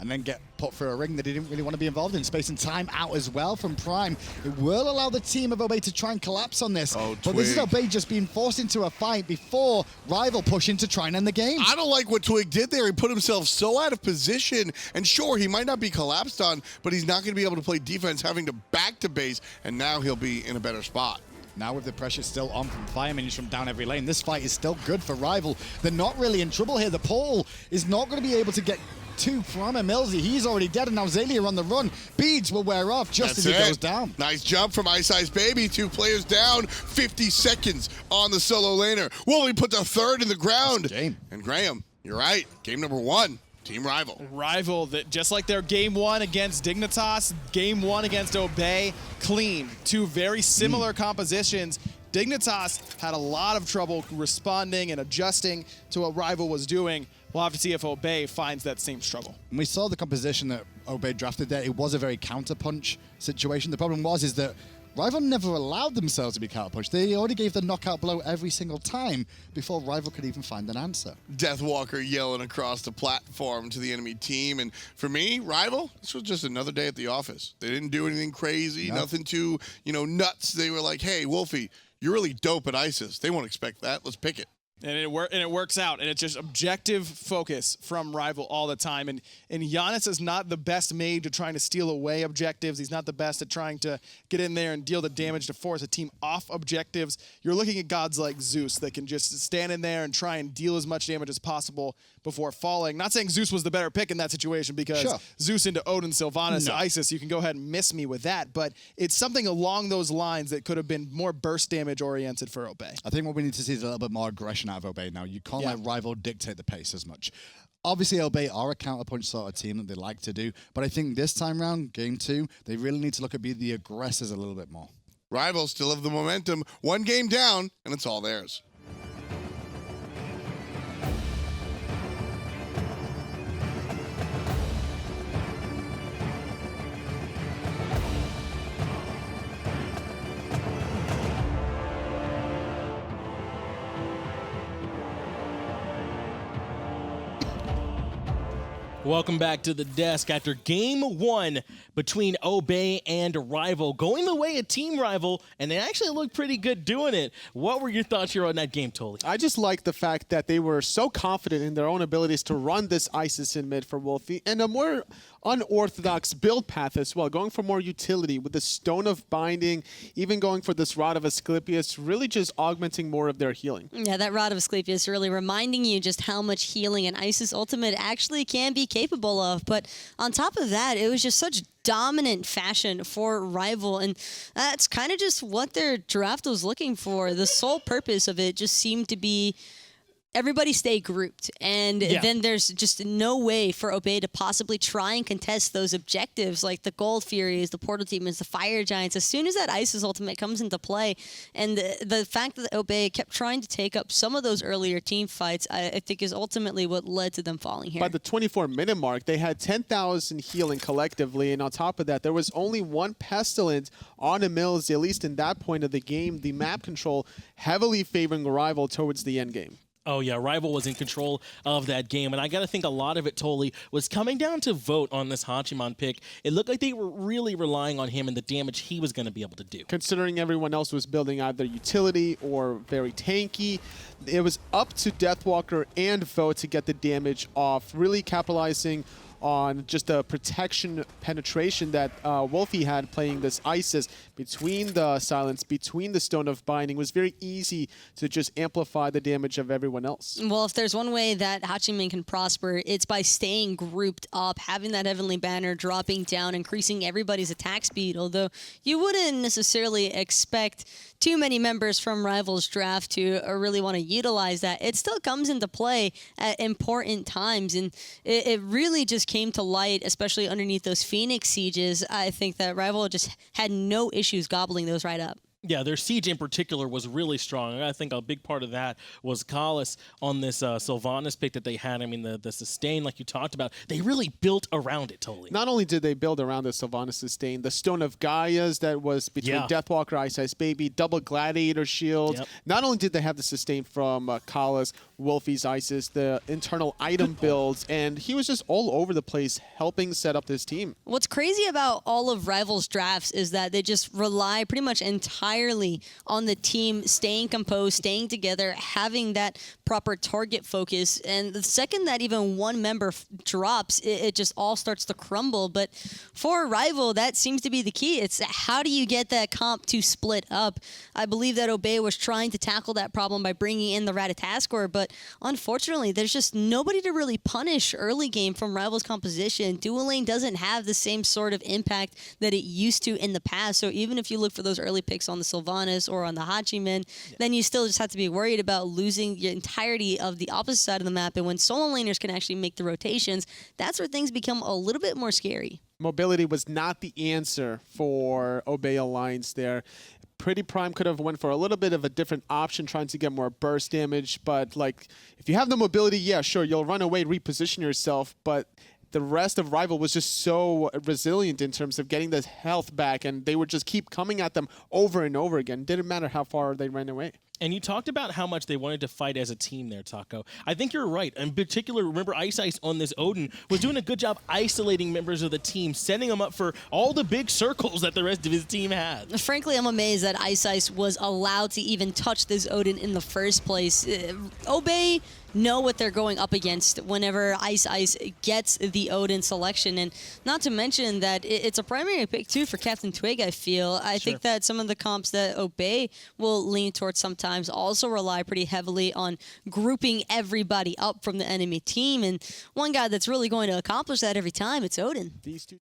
And then get put through a ring that he didn't really want to be involved in. Space and time out as well from Prime. It will allow the team of Obey to try and collapse on this. But this is Obey just being forced into a fight before Rival pushing to try and end the game. I don't like what Twig did there. He put himself so out of position. And sure, he might not be collapsed on, but he's not going to be able to play defense, having to back to base, and now he'll be in a better spot. Now with the pressure still on from Fireman from down every lane, this fight is still good for Rival. They're not really in trouble here. The pole is not going to be able to get two from EmilZy. He's already dead, and now Xaliea on the run. Beads will wear off just as he goes down. Nice jump from iceicebaby. 2 players down. 50 seconds on the solo laner. Wlfy put the 3rd in the ground. Game. And Graham, you're right. Game number 1. Team Rival. Rival, that just like their game 1 against Dignitas, game 1 against Obey, clean. 2 very similar compositions. Dignitas had a lot of trouble responding and adjusting to what Rival was doing. We'll have to see if Obey finds that same struggle. We saw the composition that Obey drafted there. It was a very counterpunch situation. The problem is that Rival never allowed themselves to be counterpunched. They already gave the knockout blow every single time before Rival could even find an answer. Deathwalker yelling across the platform to the enemy team. And for me, Rival, this was just another day at the office. They didn't do anything crazy, nothing too, nuts. They were like, hey, Wlfy, you're really dope at ISIS. They won't expect that. Let's pick it. And it works out, and it's just objective focus from Rival all the time. And Janus is not the best made to trying to steal away objectives. He's not the best at trying to get in there and deal the damage to force a team off objectives. You're looking at gods like Zeus that can just stand in there and try and deal as much damage as possible before falling. Not saying Zeus was the better pick in that situation, because Zeus into Odin, Sylvanus, Isis, you can go ahead and miss me with that. But it's something along those lines that could have been more burst damage oriented for Obey. I think what we need to see is a little bit more aggression out of Obey now. You can't let Rival dictate the pace as much. Obviously, Obey are a counterpunch sort of team that they like to do, but I think this time round, game 2, they really need to look at being the aggressors a little bit more. Rivals still have the momentum. 1 game down, and it's all theirs. Welcome back to the desk after game 1 between Obey and Rival, going the way of Team Rival, and they actually looked pretty good doing it. What were your thoughts here on that game, Toli? I just like the fact that they were so confident in their own abilities to run this Isis in mid for Wlfy, and a more unorthodox build path as well, going for more utility with the Stone of Binding, even going for this Rod of Asclepius, really just augmenting more of their healing. Yeah, that Rod of Asclepius really reminding you just how much healing an Isis ultimate actually can be capable of. But on top of that, it was just such dominant fashion for Rival, and that's kind of just what their draft was looking for. The sole purpose of it just seemed to be everybody stay grouped, and then there's just no way for Obey to possibly try and contest those objectives like the Gold Furies, the Portal Demons, the Fire Giants. As soon as that Isis ultimate comes into play, and the fact that Obey kept trying to take up some of those earlier team fights, I think is ultimately what led to them falling here. By the 24-minute mark, they had 10,000 healing collectively, and on top of that, there was only one Pestilence on EmilZy, at least in that point of the game. The map control heavily favoring Rival towards the end game. Oh, yeah, Rival was in control of that game, and I got to think a lot of it, Toli, was coming down to vote on this Hachiman pick. It looked like they were really relying on him and the damage he was going to be able to do. Considering everyone else was building either utility or very tanky, it was up to Deathwalker and Vote to get the damage off, really capitalizing on just the protection penetration that Wlfy had playing this Isis between the Silence, between the Stone of Binding. It was very easy to just amplify the damage of everyone else. Well, if there's one way that Hachiman can prosper, it's by staying grouped up, having that Heavenly Banner dropping down, increasing everybody's attack speed, although you wouldn't necessarily expect too many members from Rivals draft to really want to utilize that. It still comes into play at important times, and it really just came to light, especially underneath those Phoenix sieges. I think that Rival just had no issues gobbling those right up. Yeah, their siege in particular was really strong. I think a big part of that was Kalis on this Sylvanus pick that they had. I mean, the sustain, like you talked about, they really built around it totally. Not only did they build around the Sylvanus sustain, the Stone of Gaia's that was between Deathwalker, iceicebaby, double Gladiator shields. Not only did they have the sustain from Kalis, Wlfy's Isis, the internal item builds, and he was just all over the place helping set up this team. What's crazy about all of Rivals drafts is that they just rely pretty much entirely on the team staying composed, staying together, having that proper target focus. And the second that even one member drops, it just all starts to crumble. But for Rival, that seems to be the key. It's how do you get that comp to split up? I believe that Obey was trying to tackle that problem by bringing in the Ratatoskr, but unfortunately, there's just nobody to really punish early game from Rival's composition. Dual lane doesn't have the same sort of impact that it used to in the past. So even if you look for those early picks on the Sylvanus or on the Hachiman, then you still just have to be worried about losing your entirety of the opposite side of the map. And when solo laners can actually make the rotations, that's where things become a little bit more scary. Mobility was not the answer for Obey Alliance there. PrettyPriMe could have went for a little bit of a different option, trying to get more burst damage. But like, if you have the mobility, yeah, sure, you'll run away, reposition yourself. But the rest of Rival was just so resilient in terms of getting the health back, and they would just keep coming at them over and over again. Didn't matter how far they ran away. And you talked about how much they wanted to fight as a team there, Taco. I think you're right. In particular, remember Ice on this Odin was doing a good job isolating members of the team, setting them up for all the big circles that the rest of his team had. Frankly, I'm amazed that Ice was allowed to even touch this Odin in the first place. Obey know what they're going up against whenever Ice gets the Odin selection, and not to mention that it's a primary pick too for CaptainTwig. I feel I think that some of the comps that Obey will lean towards sometimes also rely pretty heavily on grouping everybody up from the enemy team, and one guy that's really going to accomplish that every time, it's Odin. These two